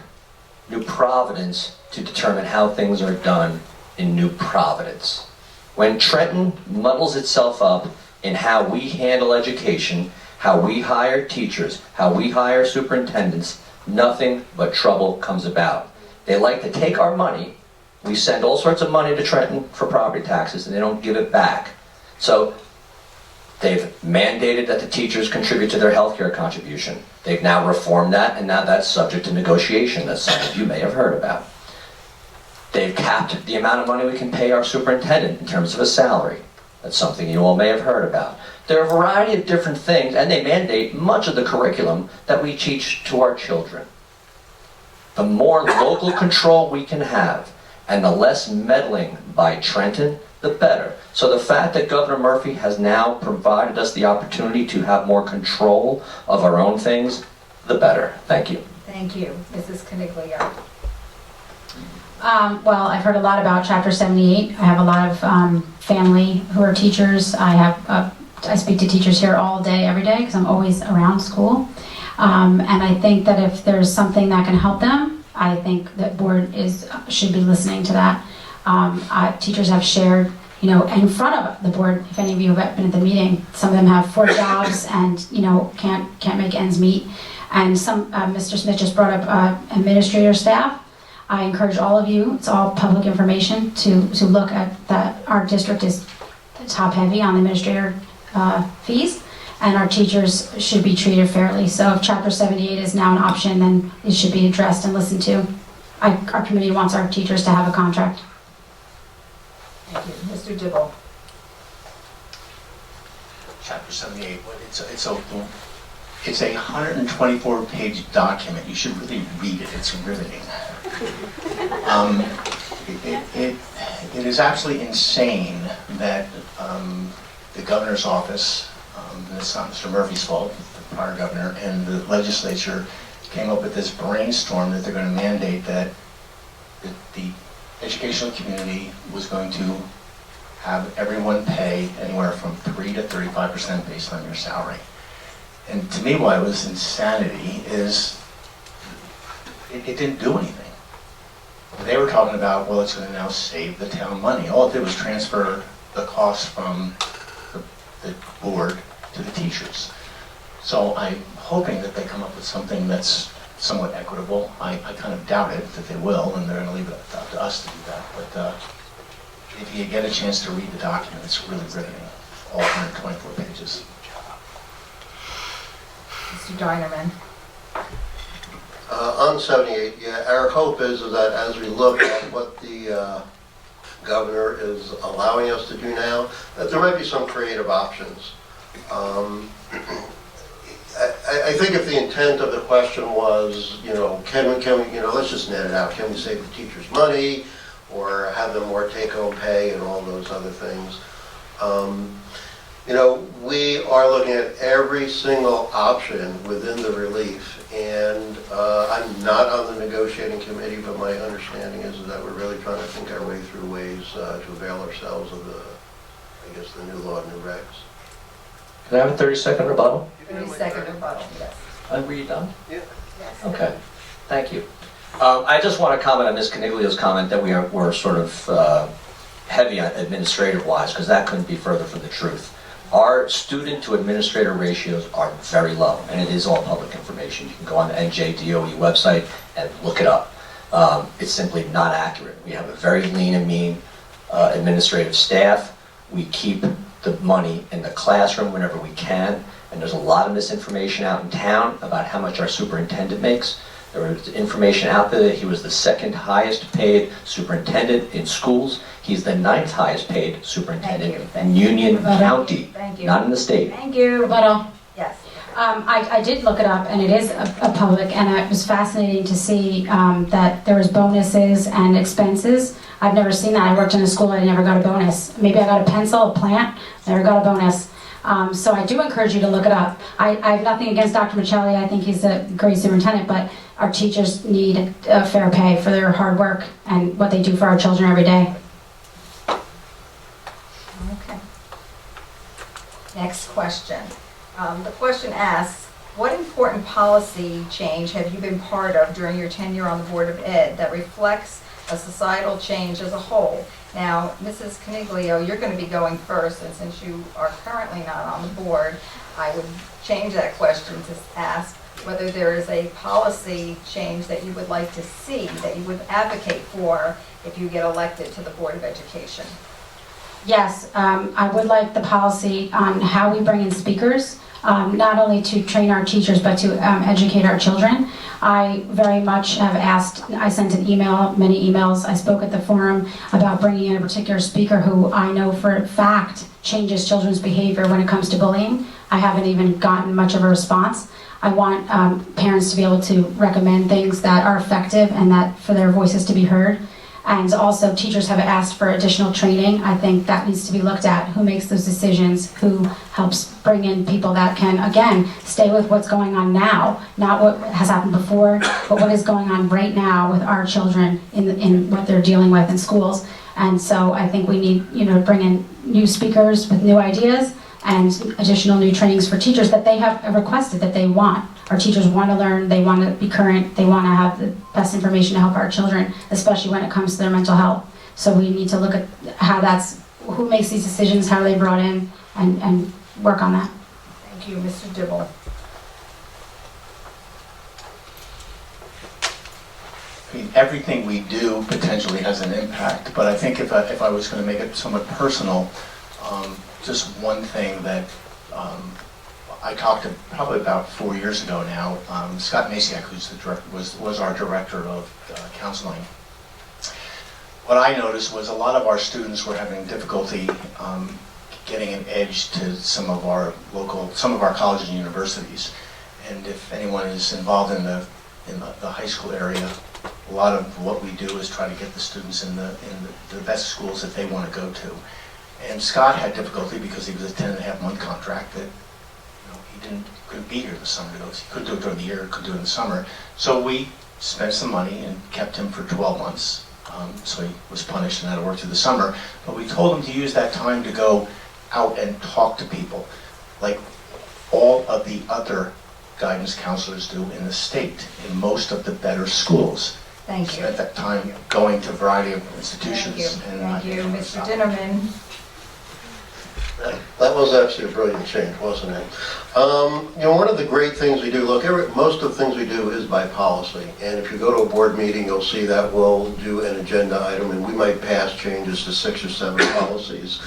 New Providence to determine how things are done in New Providence. When Trenton muddles itself up in how we handle education, how we hire teachers, how we hire superintendents, nothing but trouble comes about. They like to take our money. We send all sorts of money to Trenton for property taxes, and they don't give it back. So They've mandated that the teachers contribute to their healthcare contribution. They've now reformed that, and now that's subject to negotiation, that some of you may have heard about. They've capped the amount of money we can pay our superintendent in terms of a salary. That's something you all may have heard about. There are a variety of different things, and they mandate much of the curriculum that we teach to our children. The more local control we can have, and the less meddling by Trenton, the better. So the fact that Governor Murphy has now provided us the opportunity to have more control of our own things, the better. Thank you. Thank you. Mrs. Coniglio. Well, I've heard a lot about Chapter 78. I have a lot of family who are teachers. I speak to teachers here all day, every day, because I'm always around school. And I think that if there's something that can help them, I think that board should be listening to that. Teachers have shared, in front of the board, if any of you have been at the meeting, some of them have 4 jobs and, can't make ends meet. And Mr. Smith just brought up administrator staff. I encourage all of you, it's all public information, to look at that. Our district is top heavy on administrator fees, and our teachers should be treated fairly. So if Chapter 78 is now an option, then it should be addressed and listened to. Our committee wants our teachers to have a contract. Thank you. Mr. Dibble. Chapter 78, it's a 124-page document. You should really read it. It's riveting. It is absolutely insane that the governor's office, and it's not Mr. Murphy's fault, the prior governor, and the legislature came up with this brainstorm that they're going to mandate that the educational community was going to have everyone pay anywhere from 3 to 35% based on your salary. And to me, why it was insanity is it didn't do anything. They were talking about, well, it's going to now save the town money. All it did was transfer the cost from the board to the teachers. So I'm hoping that they come up with something that's somewhat equitable. I kind of doubt it that they will, and they're going to leave it up to us to do that. But if you get a chance to read the document, it's really riveting, all 124 pages. Mr. Dinerman. On 78, yeah, our hope is that as we look at what the governor is allowing us to do now, that there might be some creative options. I think if the intent of the question was, can we, let's just net it out. Can we save the teachers money, or have them more take-home pay and all those other things? We are looking at every single option within the relief, and I'm not on the negotiating committee, but my understanding is that we're really trying to think our way through ways to avail ourselves of the new law, new regs. Can I have a 30-second rebuttal? 30-second rebuttal, yes. Were you done? Yeah. Yes. Okay, thank you. I just want to comment on Ms. Coniglio's comment that we're sort of heavy on administrative-wise, because that couldn't be further from the truth. Our student-to-administrator ratios are very low, and it is all public information. You can go on the NJDOE website and look it up. It's simply not accurate. We have a very lean and mean administrative staff. We keep the money in the classroom whenever we can, and there's a lot of misinformation out in town about how much our superintendent makes. There was information out there that he was the 2nd highest paid superintendent in schools. He's the 9th highest paid superintendent in Union County, Thank you. not in the state. Thank you. Rebuttal. Yes. I did look it up, and it is a public, and it was fascinating to see that there was bonuses and expenses. I've never seen that. I worked in a school, I never got a bonus. Maybe I got a pencil, a plant, never got a bonus. So I do encourage you to look it up. I have nothing against Dr. Michelli. I think he's a great superintendent, but our teachers need fair pay for their hard work and what they do for our children every day. Okay. Next question. The question asks, what important policy change have you been part of during your tenure on the Board of Ed that reflects a societal change as a whole? Now, Mrs. Coniglio, you're going to be going first, and since you are currently not on the board, I would change that question to ask whether there is a policy change that you would like to see, that you would advocate for if you get elected to the Board of Education. Yes, I would like the policy on how we bring in speakers, not only to train our teachers, but to educate our children. I very much have asked, I sent an email, many emails, I spoke at the forum about bringing in a particular speaker who I know for a fact changes children's behavior when it comes to bullying. I haven't even gotten much of a response. I want parents to be able to recommend things that are effective and that for their voices to be heard. And also, teachers have asked for additional training. I think that needs to be looked at. Who makes those decisions? Who helps bring in people that can, again, stay with what's going on now, not what has happened before, but what is going on right now with our children in what they're dealing with in schools. And so I think we need, to bring in new speakers with new ideas and additional new trainings for teachers that they have requested, that they want. Our teachers want to learn, they want to be current, they want to have the best information to help our children, especially when it comes to their mental health. So we need to look at who makes these decisions, how they brought in, and work on that. Thank you, Mr. Dibble. I mean, everything we do potentially has an impact, but I think if I was going to make it somewhat personal, just one thing that I talked to probably about 4 years ago now, Scott Masiak, who's the director, was our director of counseling. What I noticed was a lot of our students were having difficulty getting an edge to some of our colleges and universities. And if anyone is involved in the high school area, a lot of what we do is try to get the students in the best schools that they want to go to. And Scott had difficulty because he was a 10.5-month contract that he couldn't be here this summer. He couldn't do it during the year, couldn't do it in the summer. So we spent some money and kept him for 12 months. So he was punished and had to work through the summer. But we told him to use that time to go out and talk to people, like all of the other guidance counselors do in the state, in most of the better schools. Thank you. Spent that time going to a variety of institutions. Thank you, Mr. Dinerman. That was actually a brilliant change, wasn't it? One of the great things we do, most of the things we do is by policy. And if you go to a board meeting, you'll see that we'll do an agenda item and we might pass changes to 6 or 7 policies.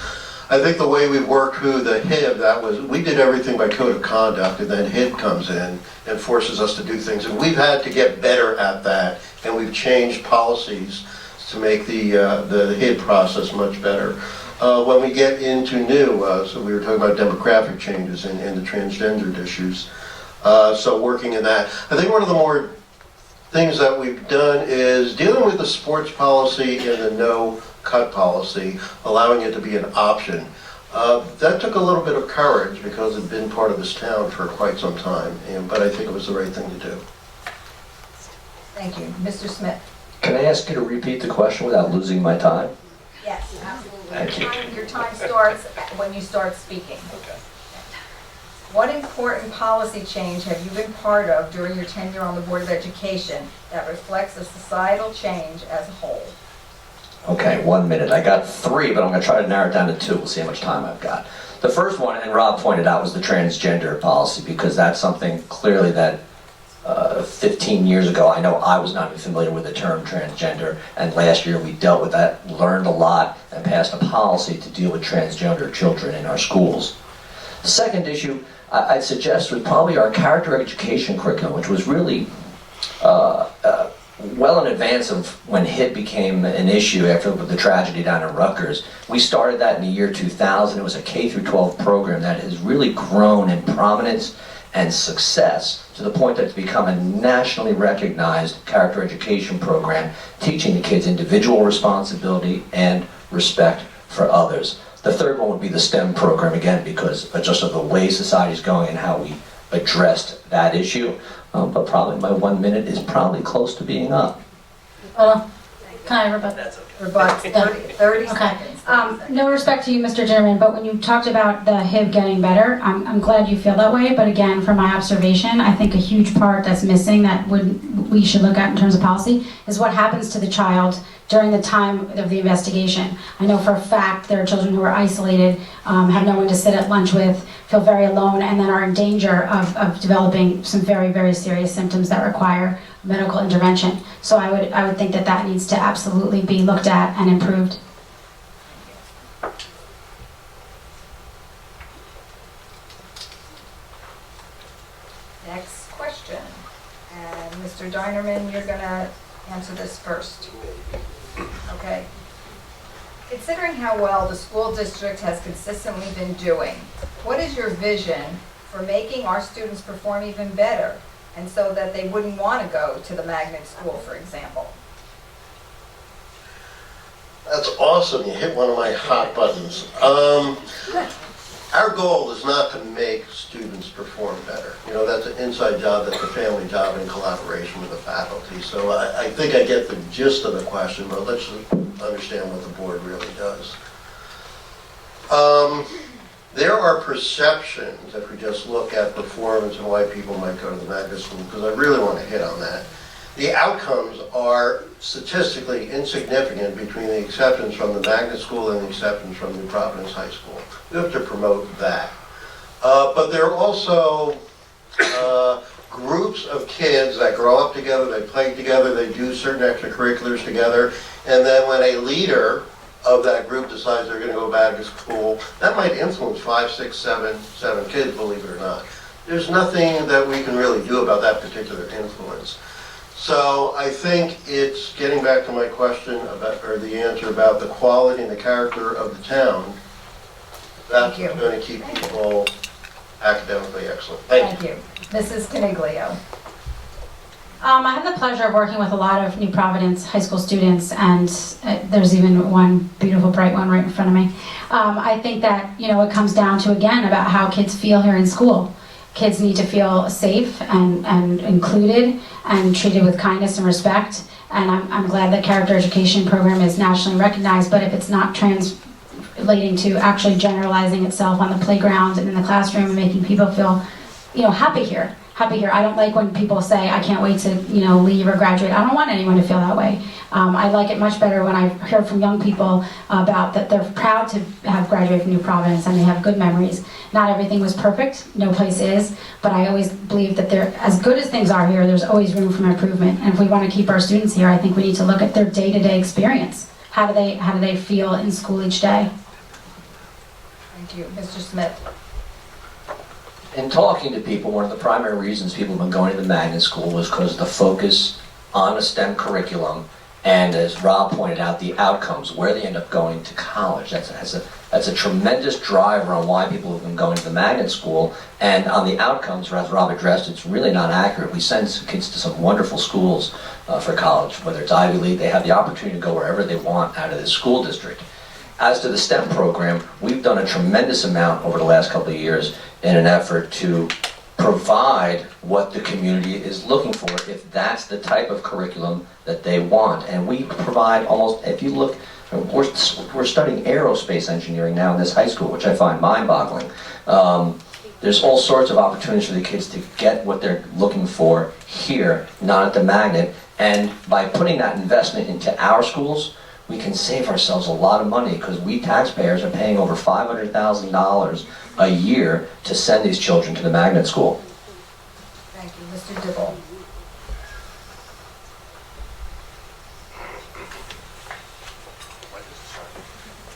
I think the way we worked through the HIB, we did everything by code of conduct, and then HIB comes in and forces us to do things. And we've had to get better at that, and we've changed policies to make the HIB process much better. When we get into new, so we were talking about demographic changes and the transgendered issues, so working in that. I think one of the more things that we've done is dealing with the sports policy and the no-cut policy, allowing it to be an option. That took a little bit of courage because it had been part of this town for quite some time, but I think it was the right thing to do. Thank you. Mr. Smith. Can I ask you to repeat the question without losing my time? Yes, absolutely. Thank you. Your time starts when you start speaking. Okay. What important policy change have you been part of during your tenure on the Board of Education that reflects a societal change as a whole? Okay, 1 minute. I got 3, but I'm going to try to narrow it down to 2. We'll see how much time I've got. The first one, and Rob pointed out, was the transgender policy, because that's something clearly that 15 years ago, I know I was not familiar with the term transgender, and last year we dealt with that, learned a lot, and passed a policy to deal with transgender children in our schools. The second issue I'd suggest was probably our character education curriculum, which was really well in advance of when HIT became an issue after the tragedy down in Rutgers. We started that in the year 2000. It was a K-12 program that has really grown in prominence and success to the point that it's become a nationally recognized character education program, teaching the kids individual responsibility and respect for others. The third one would be the STEM program, again, because just of the way society's going and how we addressed that issue. But probably my 1 minute is probably close to being up. Can I rebut? That's okay. Rebut 30 Okay. seconds. No respect to you, Mr. Dinerman, but when you talked about the HIB getting better, I'm glad you feel that way, but again, from my observation, I think a huge part that's missing that we should look at in terms of policy is what happens to the child during the time of the investigation. I know for a fact there are children who are isolated, have no one to sit at lunch with, feel very alone, and then are in danger of developing some very, very serious symptoms that require medical intervention. So I would think that needs to absolutely be looked at and improved. Mr. Dinerman, you're gonna answer this first. Okay. Considering how well the school district has consistently been doing, what is your vision for making our students perform even better, and so that they wouldn't want to go to the magnet school, for example? That's awesome, you hit one of my hot buttons. Our goal is not to make students perform better. You know, that's an inside job, that's a family job in collaboration with the faculty. So I think I get the gist of the question, but let's understand what the board really does. There are perceptions, if we just look at performance and why people might go to the magnet school, because I really want to hit on that. The outcomes are statistically insignificant between the acceptance from the magnet school and the acceptance from New Providence High School. We have to promote that. But there are also groups of kids that grow up together, they play together, they do certain extracurriculars together, and then when a leader of that group decides they're going to go back to school, that might influence 5, 6, 7 kids, believe it or not. There's nothing that we can really do about that particular influence. So I think it's getting back to my question about, or the answer about the quality and the character of the town. That's Thank you. going to keep people academically excellent. Thank you. Mrs. Coniglio. I have the pleasure of working with a lot of New Providence high school students, and there's even one beautiful, bright one right in front of me. I think that, you know, it comes down to, again, about how kids feel here in school. Kids need to feel safe and included and treated with kindness and respect. And I'm glad that character education program is nationally recognized, but if it's not translating to actually generalizing itself on the playground and in the classroom and making people feel, you know, happy here. I don't like when people say, I can't wait to, you know, leave or graduate. I don't want anyone to feel that way. I like it much better when I hear from young people about that they're proud to have graduated from New Providence and they have good memories. Not everything was perfect, no place is, but I always believe that they're, as good as things are here, there's always room for improvement. And if we want to keep our students here, I think we need to look at their day-to-day experience. How do they feel in school each day? Thank you. Mr. Smith. In talking to people, one of the primary reasons people have been going to the magnet school was because of the focus on a STEM curriculum, and as Rob pointed out, the outcomes, where they end up going to college. That's a tremendous driver on why people have been going to the magnet school. And on the outcomes, as Rob addressed, it's really not accurate. We send kids to some wonderful schools for college, whether it's Ivy League, they have the opportunity to go wherever they want out of the school district. As to the STEM program, we've done a tremendous amount over the last couple of years in an effort to provide what the community is looking for, if that's the type of curriculum that they want. And we provide almost, if you look, we're studying aerospace engineering now in this high school, which I find mind-boggling. There's all sorts of opportunities for the kids to get what they're looking for here, not at the magnet. And by putting that investment into our schools, we can save ourselves a lot of money, because we taxpayers are paying over $500,000 a year to send these children to the magnet school. Thank you. Mr. Dibble.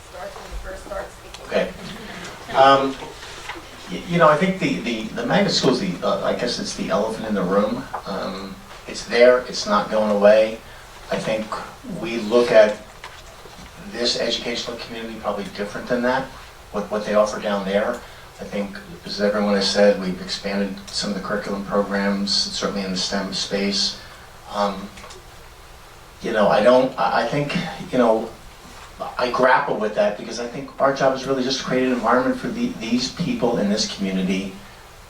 Starts when you first start speaking. Okay. You know, I think the magnet school is I guess it's the elephant in the room. It's there, it's not going away. I think we look at this educational community probably different than that, what they offer down there. I think, as everyone has said, we've expanded some of the curriculum programs, certainly in the STEM space. You know, I think, you know, I grapple with that, because I think our job is really just to create an environment for these people in this community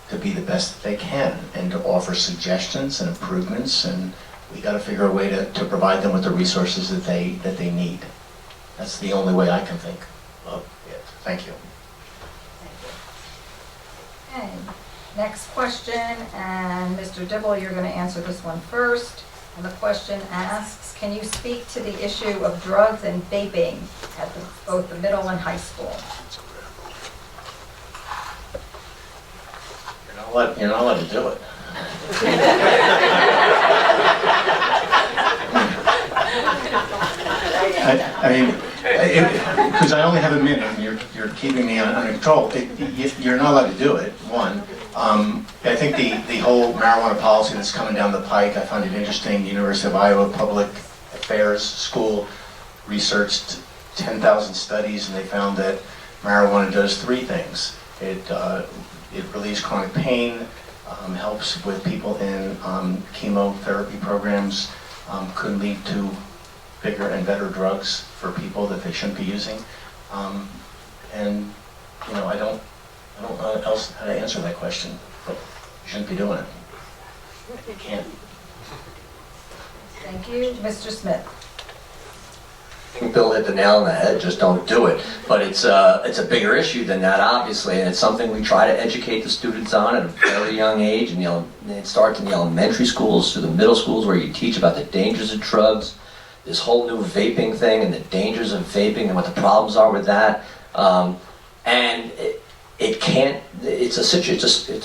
to be the best that they can, and to offer suggestions and improvements, and we got to figure a way to provide them with the resources that they need. That's the only way I can think of it. Thank you. Okay, next question, and Mr. Dibble, you're going to answer this one first. And the question asks, can you speak to the issue of drugs and vaping at both the middle and high school? You're not allowed to do it. I mean, because I only have a minute, and you're keeping me under control. You're not allowed to do it, one. I think the whole marijuana policy that's coming down the pike, I find it interesting. The University of Iowa Public Affairs School researched 10,000 studies, and they found that marijuana does three things. It relieves chronic pain, helps with people in chemotherapy programs, could lead to bigger and better drugs for people that they shouldn't be using. And you know, I don't know else how to answer that question, but you shouldn't be doing it. You can't. Thank you. Mr. Smith? I think Bill hit the nail on the head, just don't do it. But it's a bigger issue than that, obviously, and it's something we try to educate the students on at a very young age. And it starts in the elementary schools through the middle schools, where you teach about the dangers of drugs, this whole new vaping thing and the dangers of vaping and what the problems are with that. And it's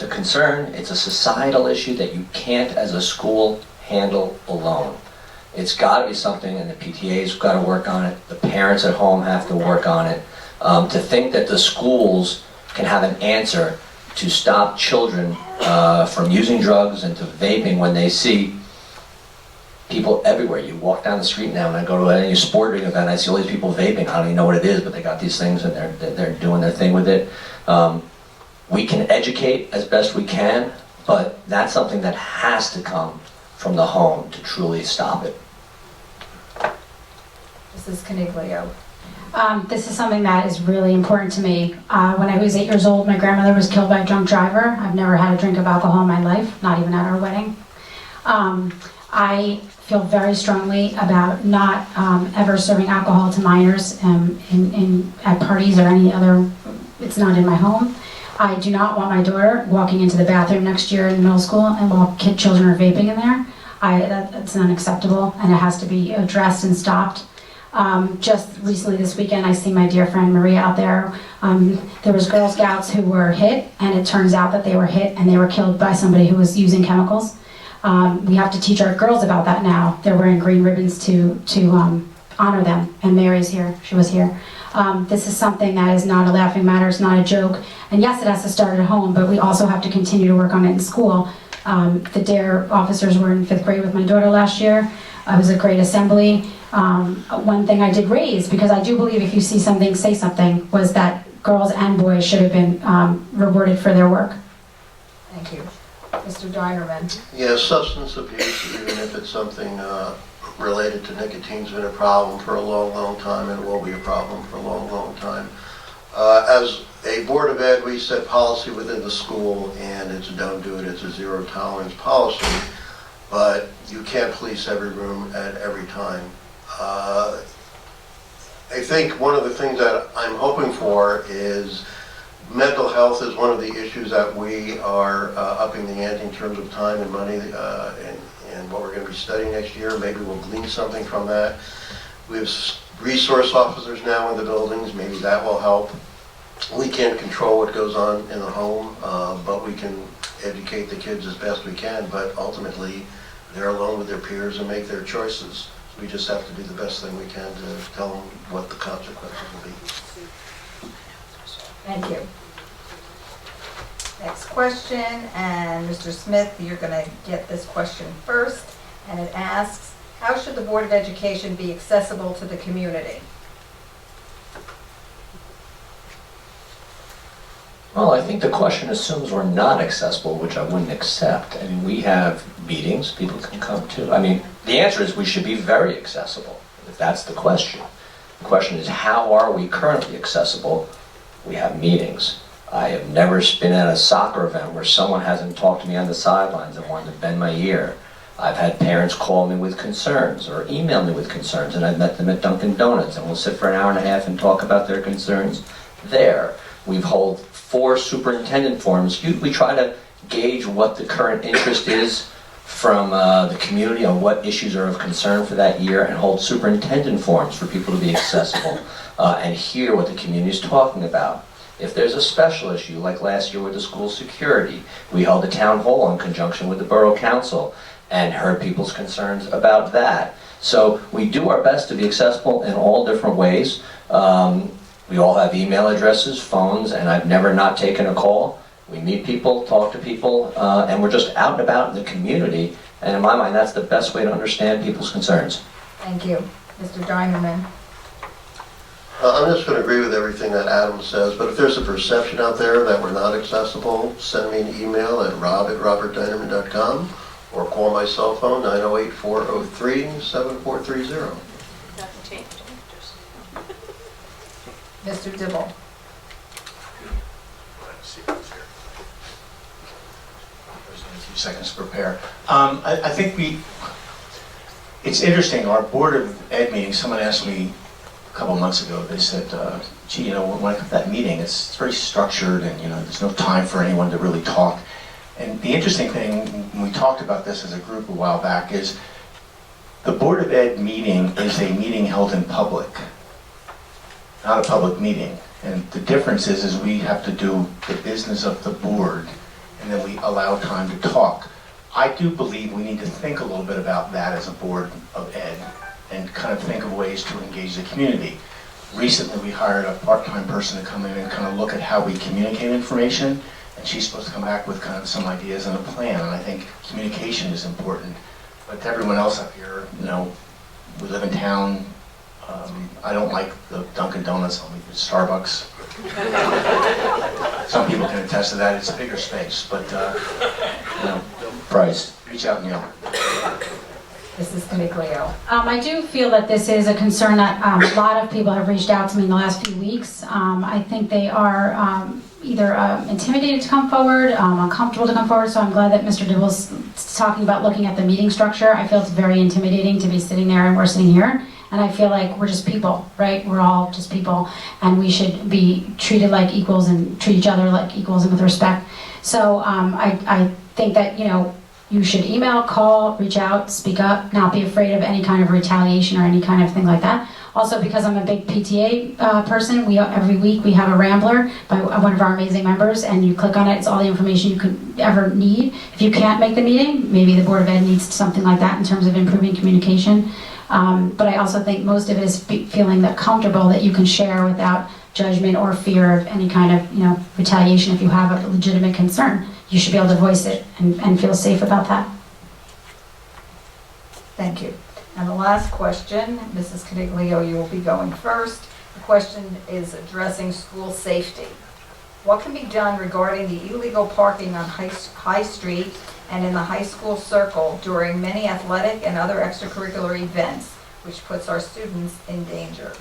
a concern, it's a societal issue that you can't, as a school, handle alone. It's got to be something, and the PTA's got to work on it. The parents at home have to work on it. To think that the schools can have an answer to stop children from using drugs and to vaping when they see people everywhere. You walk down the street now, and I go to any sporting event, I see all these people vaping. I don't even know what it is, but they got these things, and they're doing their thing with it. We can educate as best we can, but that's something that has to come from the home to truly stop it. Mrs. Coniglio? This is something that is really important to me. When I was 8 years old, my grandmother was killed by a drunk driver. I've never had a drink of alcohol in my life, not even at our wedding. I feel very strongly about not ever serving alcohol to minors at parties or any other. It's not in my home. I do not want my daughter walking into the bathroom next year in middle school and while children are vaping in there. That's unacceptable, and it has to be addressed and stopped. Just recently this weekend, I see my dear friend Maria out there. There was Girl Scouts who were hit, and it turns out that they were hit and they were killed by somebody who was using chemicals. We have to teach our girls about that now. They're wearing green ribbons to honor them, and Mary's here. She was here. This is something that is not a laughing matter. It's not a joke. And yes, it has to start at home, but we also have to continue to work on it in school. The DARE officers were in 5th grade with my daughter last year. It was a great assembly. One thing I did raise, because I do believe if you see something, say something, was that girls and boys should have been rewarded for their work. Thank you. Mr. Dinerman? Yeah, substance abuse, even if it's something related to nicotine's been a problem for a long, long time, and will be a problem for a long, long time. As a Board of Ed, we set policy within the school, and it's a don't do it, it's a zero tolerance policy, but you can't police every room at every time. I think one of the things that I'm hoping for is mental health is one of the issues that we are upping the ante in terms of time and money and what we're going to be studying next year. Maybe we'll glean something from that. We have resource officers now in the buildings. Maybe that will help. We can't control what goes on in the home, but we can educate the kids as best we can. But ultimately, they're alone with their peers and make their choices. So we just have to do the best thing we can to tell them what the consequences will be. Thank you. Next question, and Mr. Smith, you're going to get this question first, and it asks, how should the Board of Education be accessible to the community? Well, I think the question assumes we're not accessible, which I wouldn't accept. I mean, we have meetings people can come to. I mean, the answer is we should be very accessible, if that's the question. The question is, how are we currently accessible? We have meetings. I have never been at a soccer event where someone hasn't talked to me on the sidelines and wanted to bend my ear. I've had parents call me with concerns or email me with concerns, and I've met them at Dunkin' Donuts, and we'll sit for an hour and a half and talk about their concerns there. We've held 4 superintendent forums. We try to gauge what the current interest is from the community on what issues are of concern for that year, and hold superintendent forums for people to be accessible and hear what the community is talking about. If there's a special issue, like last year with the school security, we held a town hall in conjunction with the Borough Council and heard people's concerns about that. So we do our best to be accessible in all different ways. We all have email addresses, phones, and I've never not taken a call. We meet people, talk to people, and we're just out and about in the community. And in my mind, that's the best way to understand people's concerns. Thank you. Mr. Dinerman? I'm just going to agree with everything that Adam says, but if there's a perception out there that we're not accessible, send me an email at rob@robertdinerman.com or call my cell phone, 908-403-7430. Nothing changed. Mr. Dibble? See who's here. There's only a few seconds to prepare. I think it's interesting, our Board of Ed meeting, someone asked me a couple months ago, they said, gee, when I come to that meeting, it's very structured and, there's no time for anyone to really talk. And the interesting thing, when we talked about this as a group a while back, is the Board of Ed meeting is a meeting held in public, not a public meeting. And the difference is we have to do the business of the board, and then we allow time to talk. I do believe we need to think a little bit about that as a Board of Ed, and kind of think of ways to engage the community. Recently, we hired a part-time person to come in and kind of look at how we communicate information, and she's supposed to come back with kind of some ideas and a plan, and I think communication is important. But to everyone else up here, we live in town. I don't like the Dunkin' Donuts, I'll meet at Starbucks. Some people can attest to that, it's a bigger space, but, Price. reach out and yell. Mrs. Coniglio? I do feel that this is a concern that a lot of people have reached out to me in the last few weeks. I think they are either intimidated to come forward, uncomfortable to come forward, so I'm glad that Mr. Dibble's talking about looking at the meeting structure. I feel it's very intimidating to be sitting there and we're sitting here, and I feel like we're just people, right? We're all just people, and we should be treated like equals and treat each other like equals and with respect. So I think that, you should email, call, reach out, speak up, not be afraid of any kind of retaliation or any kind of thing like that. Also, because I'm a big PTA person, every week we have a Rambler by one of our amazing members, and you click on it, it's all the information you could ever need. If you can't make the meeting, maybe the Board of Ed needs something like that in terms of improving communication. But I also think most of it is feeling that comfortable that you can share without judgment or fear of any kind of retaliation. If you have a legitimate concern, you should be able to voice it and feel safe about that. Thank you. And the last question, Mrs. Coniglio, you will be going first. The question is addressing school safety. What can be done regarding the illegal parking on High Street and in the high school circle during many athletic and other extracurricular events, which puts our students in danger?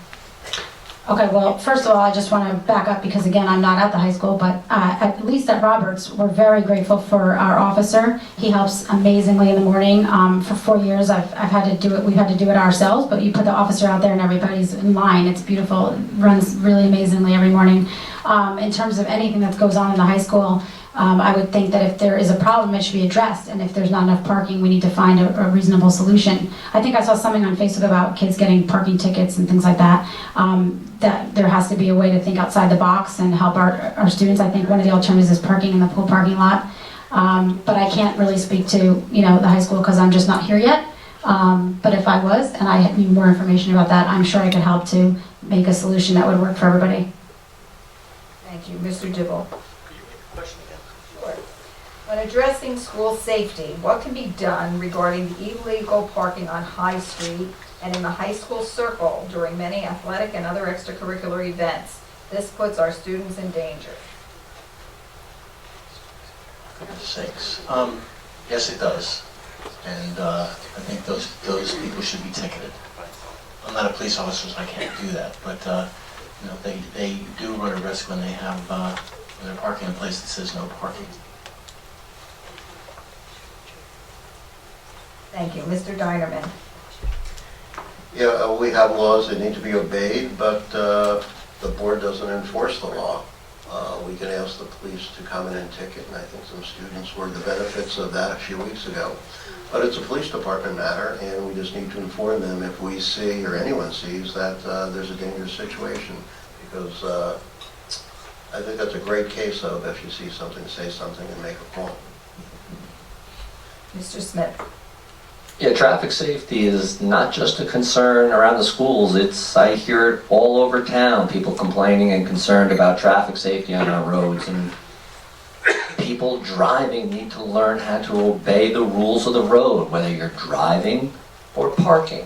Okay, well, first of all, I just want to back up because, again, I'm not at the high school, but at least at Roberts, we're very grateful for our officer. He helps amazingly in the morning. For 4 years, I've had to do it. We've had to do it ourselves, but you put the officer out there and everybody's in line. It's beautiful. It runs really amazingly every morning. In terms of anything that goes on in the high school, I would think that if there is a problem, it should be addressed. And if there's not enough parking, we need to find a reasonable solution. I think I saw something on Facebook about kids getting parking tickets and things like that. That there has to be a way to think outside the box and help our students. I think one of the alternatives is parking in the pool parking lot. But I can't really speak to the high school because I'm just not here yet. But if I was and I need more information about that, I'm sure I could help to make a solution that would work for everybody. Thank you. Mr. Dibble? Sure. When addressing school safety, what can be done regarding the illegal parking on High Street and in the high school circle during many athletic and other extracurricular events? This puts our students in danger. Goodness sakes. Yes, it does. And I think those people should be ticketed. I'm not a police officer, so I can't do that. But they do run a risk when they have when they're parking in a place that says no parking. Thank you. Mr. Dinerman? Yeah, we have laws that need to be obeyed, but the board doesn't enforce the law. We can ask the police to come in and ticket, and I think some students were the benefits of that a few weeks ago. But it's a police department matter, and we just need to inform them if we see, or anyone sees, that there's a dangerous situation. Because I think that's a great case of if you see something, say something and make a call. Mr. Smith? Yeah, traffic safety is not just a concern around the schools. I hear it all over town, people complaining and concerned about traffic safety on our roads. And people driving need to learn how to obey the rules of the road, whether you're driving or parking.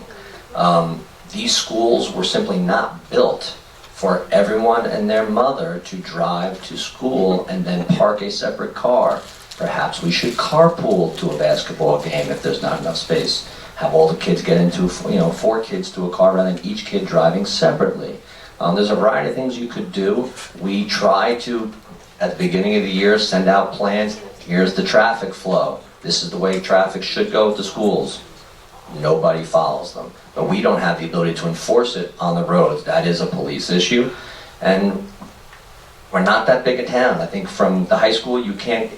These schools were simply not built for everyone and their mother to drive to school and then park a separate car. Perhaps we should carpool to a basketball game if there's not enough space. Have all the kids get into, 4 kids to a car rather than each kid driving separately. There's a variety of things you could do. We try to, at the beginning of the year, send out plans. Here's the traffic flow. This is the way traffic should go to schools. Nobody follows them. But we don't have the ability to enforce it on the roads. That is a police issue. And we're not that big a town. I think from the high school you can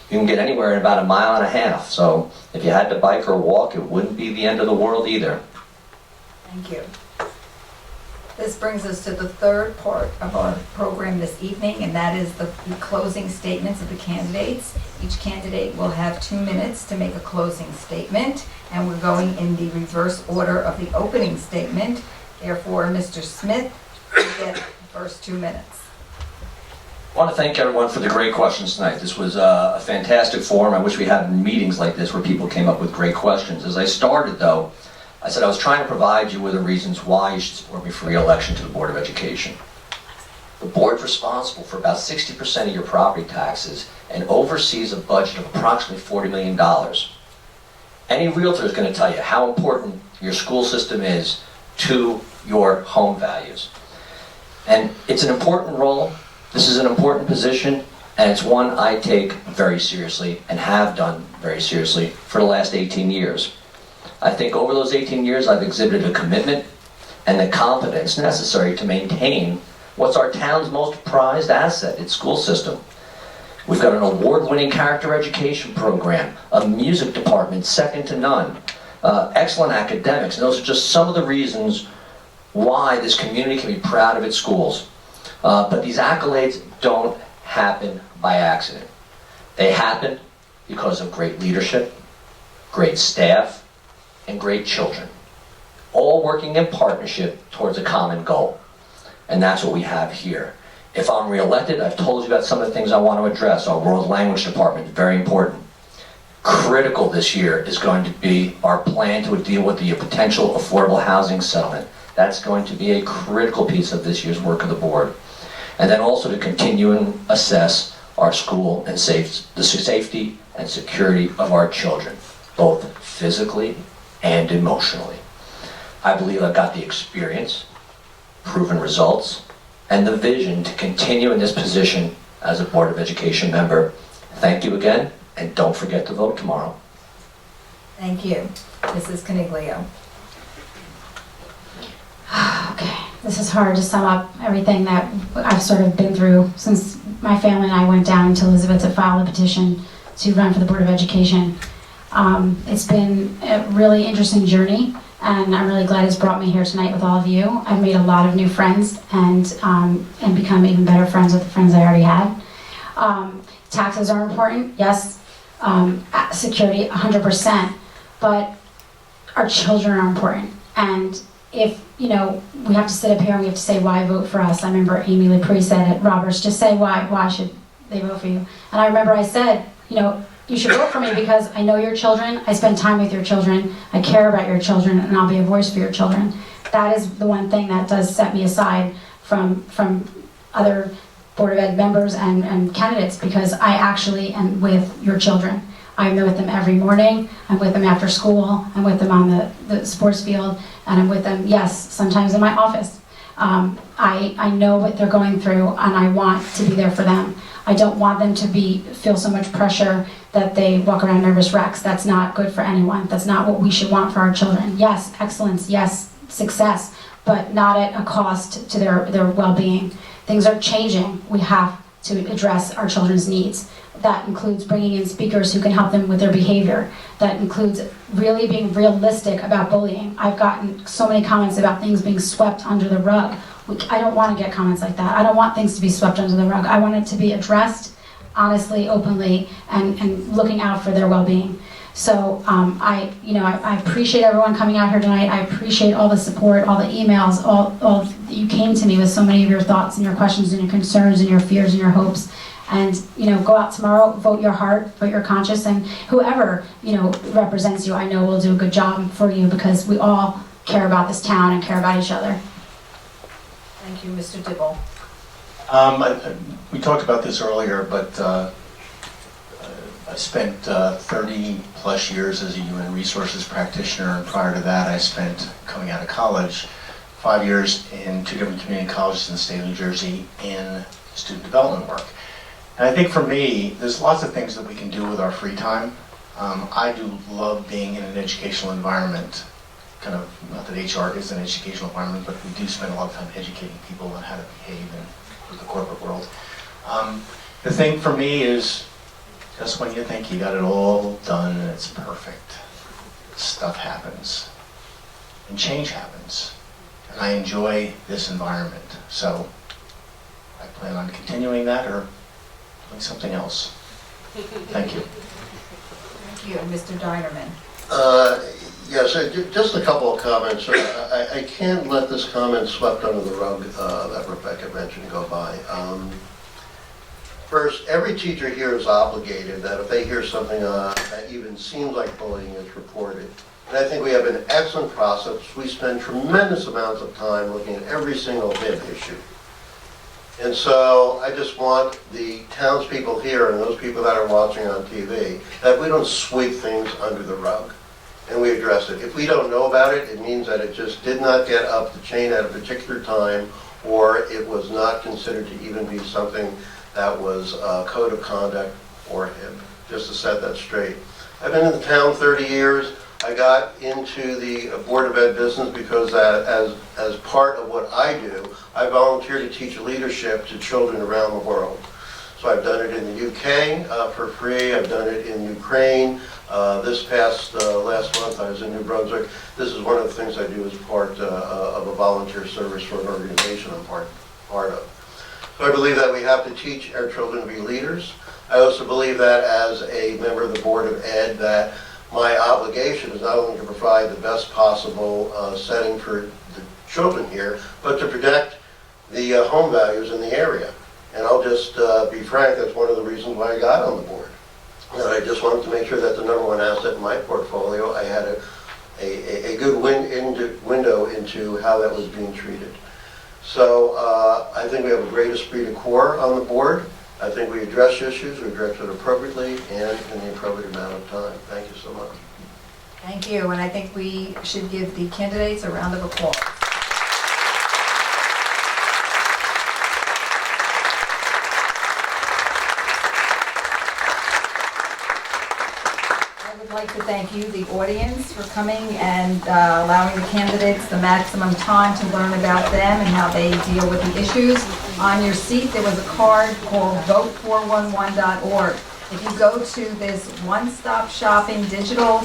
get anywhere in about 1.5 miles. So if you had to bike or walk, it wouldn't be the end of the world either. Thank you. This brings us to the third part of our program this evening, and that is the closing statements of the candidates. Each candidate will have 2 minutes to make a closing statement, and we're going in the reverse order of the opening statement. Therefore, Mr. Smith, you get the first 2 minutes. I want to thank everyone for the great questions tonight. This was a fantastic forum. I wish we had meetings like this where people came up with great questions. As I started, though, I said I was trying to provide you with the reasons why you should support me for re-election to the Board of Education. The board's responsible for about 60% of your property taxes and oversees a budget of approximately $40 million. Any realtor is going to tell you how important your school system is to your home values. And it's an important role. This is an important position, and it's one I take very seriously and have done very seriously for the last 18 years. I think over those 18 years I've exhibited a commitment and the confidence necessary to maintain what's our town's most prized asset, its school system. We've got an award-winning character education program, a music department second to none, excellent academics, and those are just some of the reasons why this community can be proud of its schools. But these accolades don't happen by accident. They happen because of great leadership, great staff, and great children, all working in partnership towards a common goal. And that's what we have here. If I'm re-elected, I've told you about some of the things I want to address. Our world language department is very important. Critical this year is going to be our plan to deal with the potential affordable housing settlement. That's going to be a critical piece of this year's work of the board. And then also to continue and assess our school and the safety and security of our children, both physically and emotionally. I believe I've got the experience, proven results, and the vision to continue in this position as a Board of Education member. Thank you again, and don't forget to vote tomorrow. Thank you. Mrs. Coniglio. Okay, this is hard to sum up everything that I've sort of been through since my family and I went down to Elizabeth to file a petition to run for the Board of Education. It's been a really interesting journey, and I'm really glad it's brought me here tonight with all of you. I've made a lot of new friends and become even better friends with the friends I already had. Taxes are important, yes. Security, 100%. But our children are important. And if, we have to sit up here and we have to say why vote for us. I remember Amy Lepre said at Roberts, just say why should they vote for you? And I remember I said, you should vote for me because I know your children, I spend time with your children, I care about your children, and I'll be a voice for your children. That is the one thing that does set me aside from other Board of Ed members and candidates, because I actually am with your children. I'm with them every morning, I'm with them after school, I'm with them on the sports field, and I'm with them, yes, sometimes in my office. I know what they're going through, and I want to be there for them. I don't want them to feel so much pressure that they walk around nervous wrecks. That's not good for anyone. That's not what we should want for our children. Yes, excellence, yes, success, but not at a cost to their well-being. Things are changing. We have to address our children's needs. That includes bringing in speakers who can help them with their behavior. That includes really being realistic about bullying. I've gotten so many comments about things being swept under the rug. I don't want to get comments like that. I don't want things to be swept under the rug. I want it to be addressed honestly, openly, and looking out for their well-being. So I appreciate everyone coming out here tonight. I appreciate all the support, all the emails, all you came to me with so many of your thoughts and your questions and your concerns and your fears and your hopes. And, go out tomorrow, vote your heart, vote your conscience, and whoever, represents you, I know will do a good job for you because we all care about this town and care about each other. Thank you, Mr. Dibble. We talked about this earlier, but I spent 30 plus years as a human resources practitioner, and prior to that I spent, coming out of college, 5 years in 2 different community colleges in the state of New Jersey in student development work. And I think for me, there's lots of things that we can do with our free time. I do love being in an educational environment, kind of, not that HR is an educational environment, but we do spend a lot of time educating people on how to behave in the corporate world. The thing for me is, just when you think you got it all done and it's perfect, stuff happens and change happens. And I enjoy this environment. So I plan on continuing that or doing something else. Thank you. Thank you, Mr. Dinerman. Yes, just a couple of comments. I can't let this comment swept under the rug that Rebecca mentioned go by. First, every teacher here is obligated that if they hear something that even seems like bullying is reported. And I think we have an excellent process. We spend tremendous amounts of time looking at every single bid issue. And so I just want the townspeople here and those people that are watching on TV that we don't sweep things under the rug and we address it. If we don't know about it, it means that it just did not get up the chain at a particular time, or it was not considered to even be something that was a code of conduct for him, just to set that straight. I've been in the town 30 years. I got into the Board of Ed business because as part of what I do, I volunteer to teach leadership to children around the world. So I've done it in the UK for free. I've done it in Ukraine. This past last month I was in New Brunswick. This is one of the things I do as part of a volunteer service for an organization I'm part of. So I believe that we have to teach our children to be leaders. I also believe that as a member of the Board of Ed that my obligation is not only to provide the best possible setting for the children here, but to protect the home values in the area. And I'll just be frank, that's one of the reasons why I got on the board. And I just wanted to make sure that the number one asset in my portfolio, I had a good window into how that was being treated. So I think we have a great esprit de corps on the board. I think we address issues, we address it appropriately and in the appropriate amount of time. Thank you so much. Thank you, and I think we should give the candidates a round of applause. I would like to thank you, the audience, for coming and allowing the candidates the maximum time to learn about them and how they deal with the issues. On your seat, there was a card called vote411.org. If you go to this one-stop shopping digital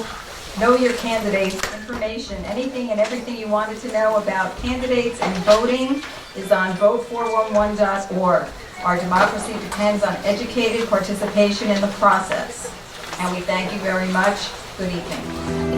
know your candidates information, anything and everything you wanted to know about candidates and voting is on vote411.org. Our democracy depends on educated participation in the process. And we thank you very much. Good evening.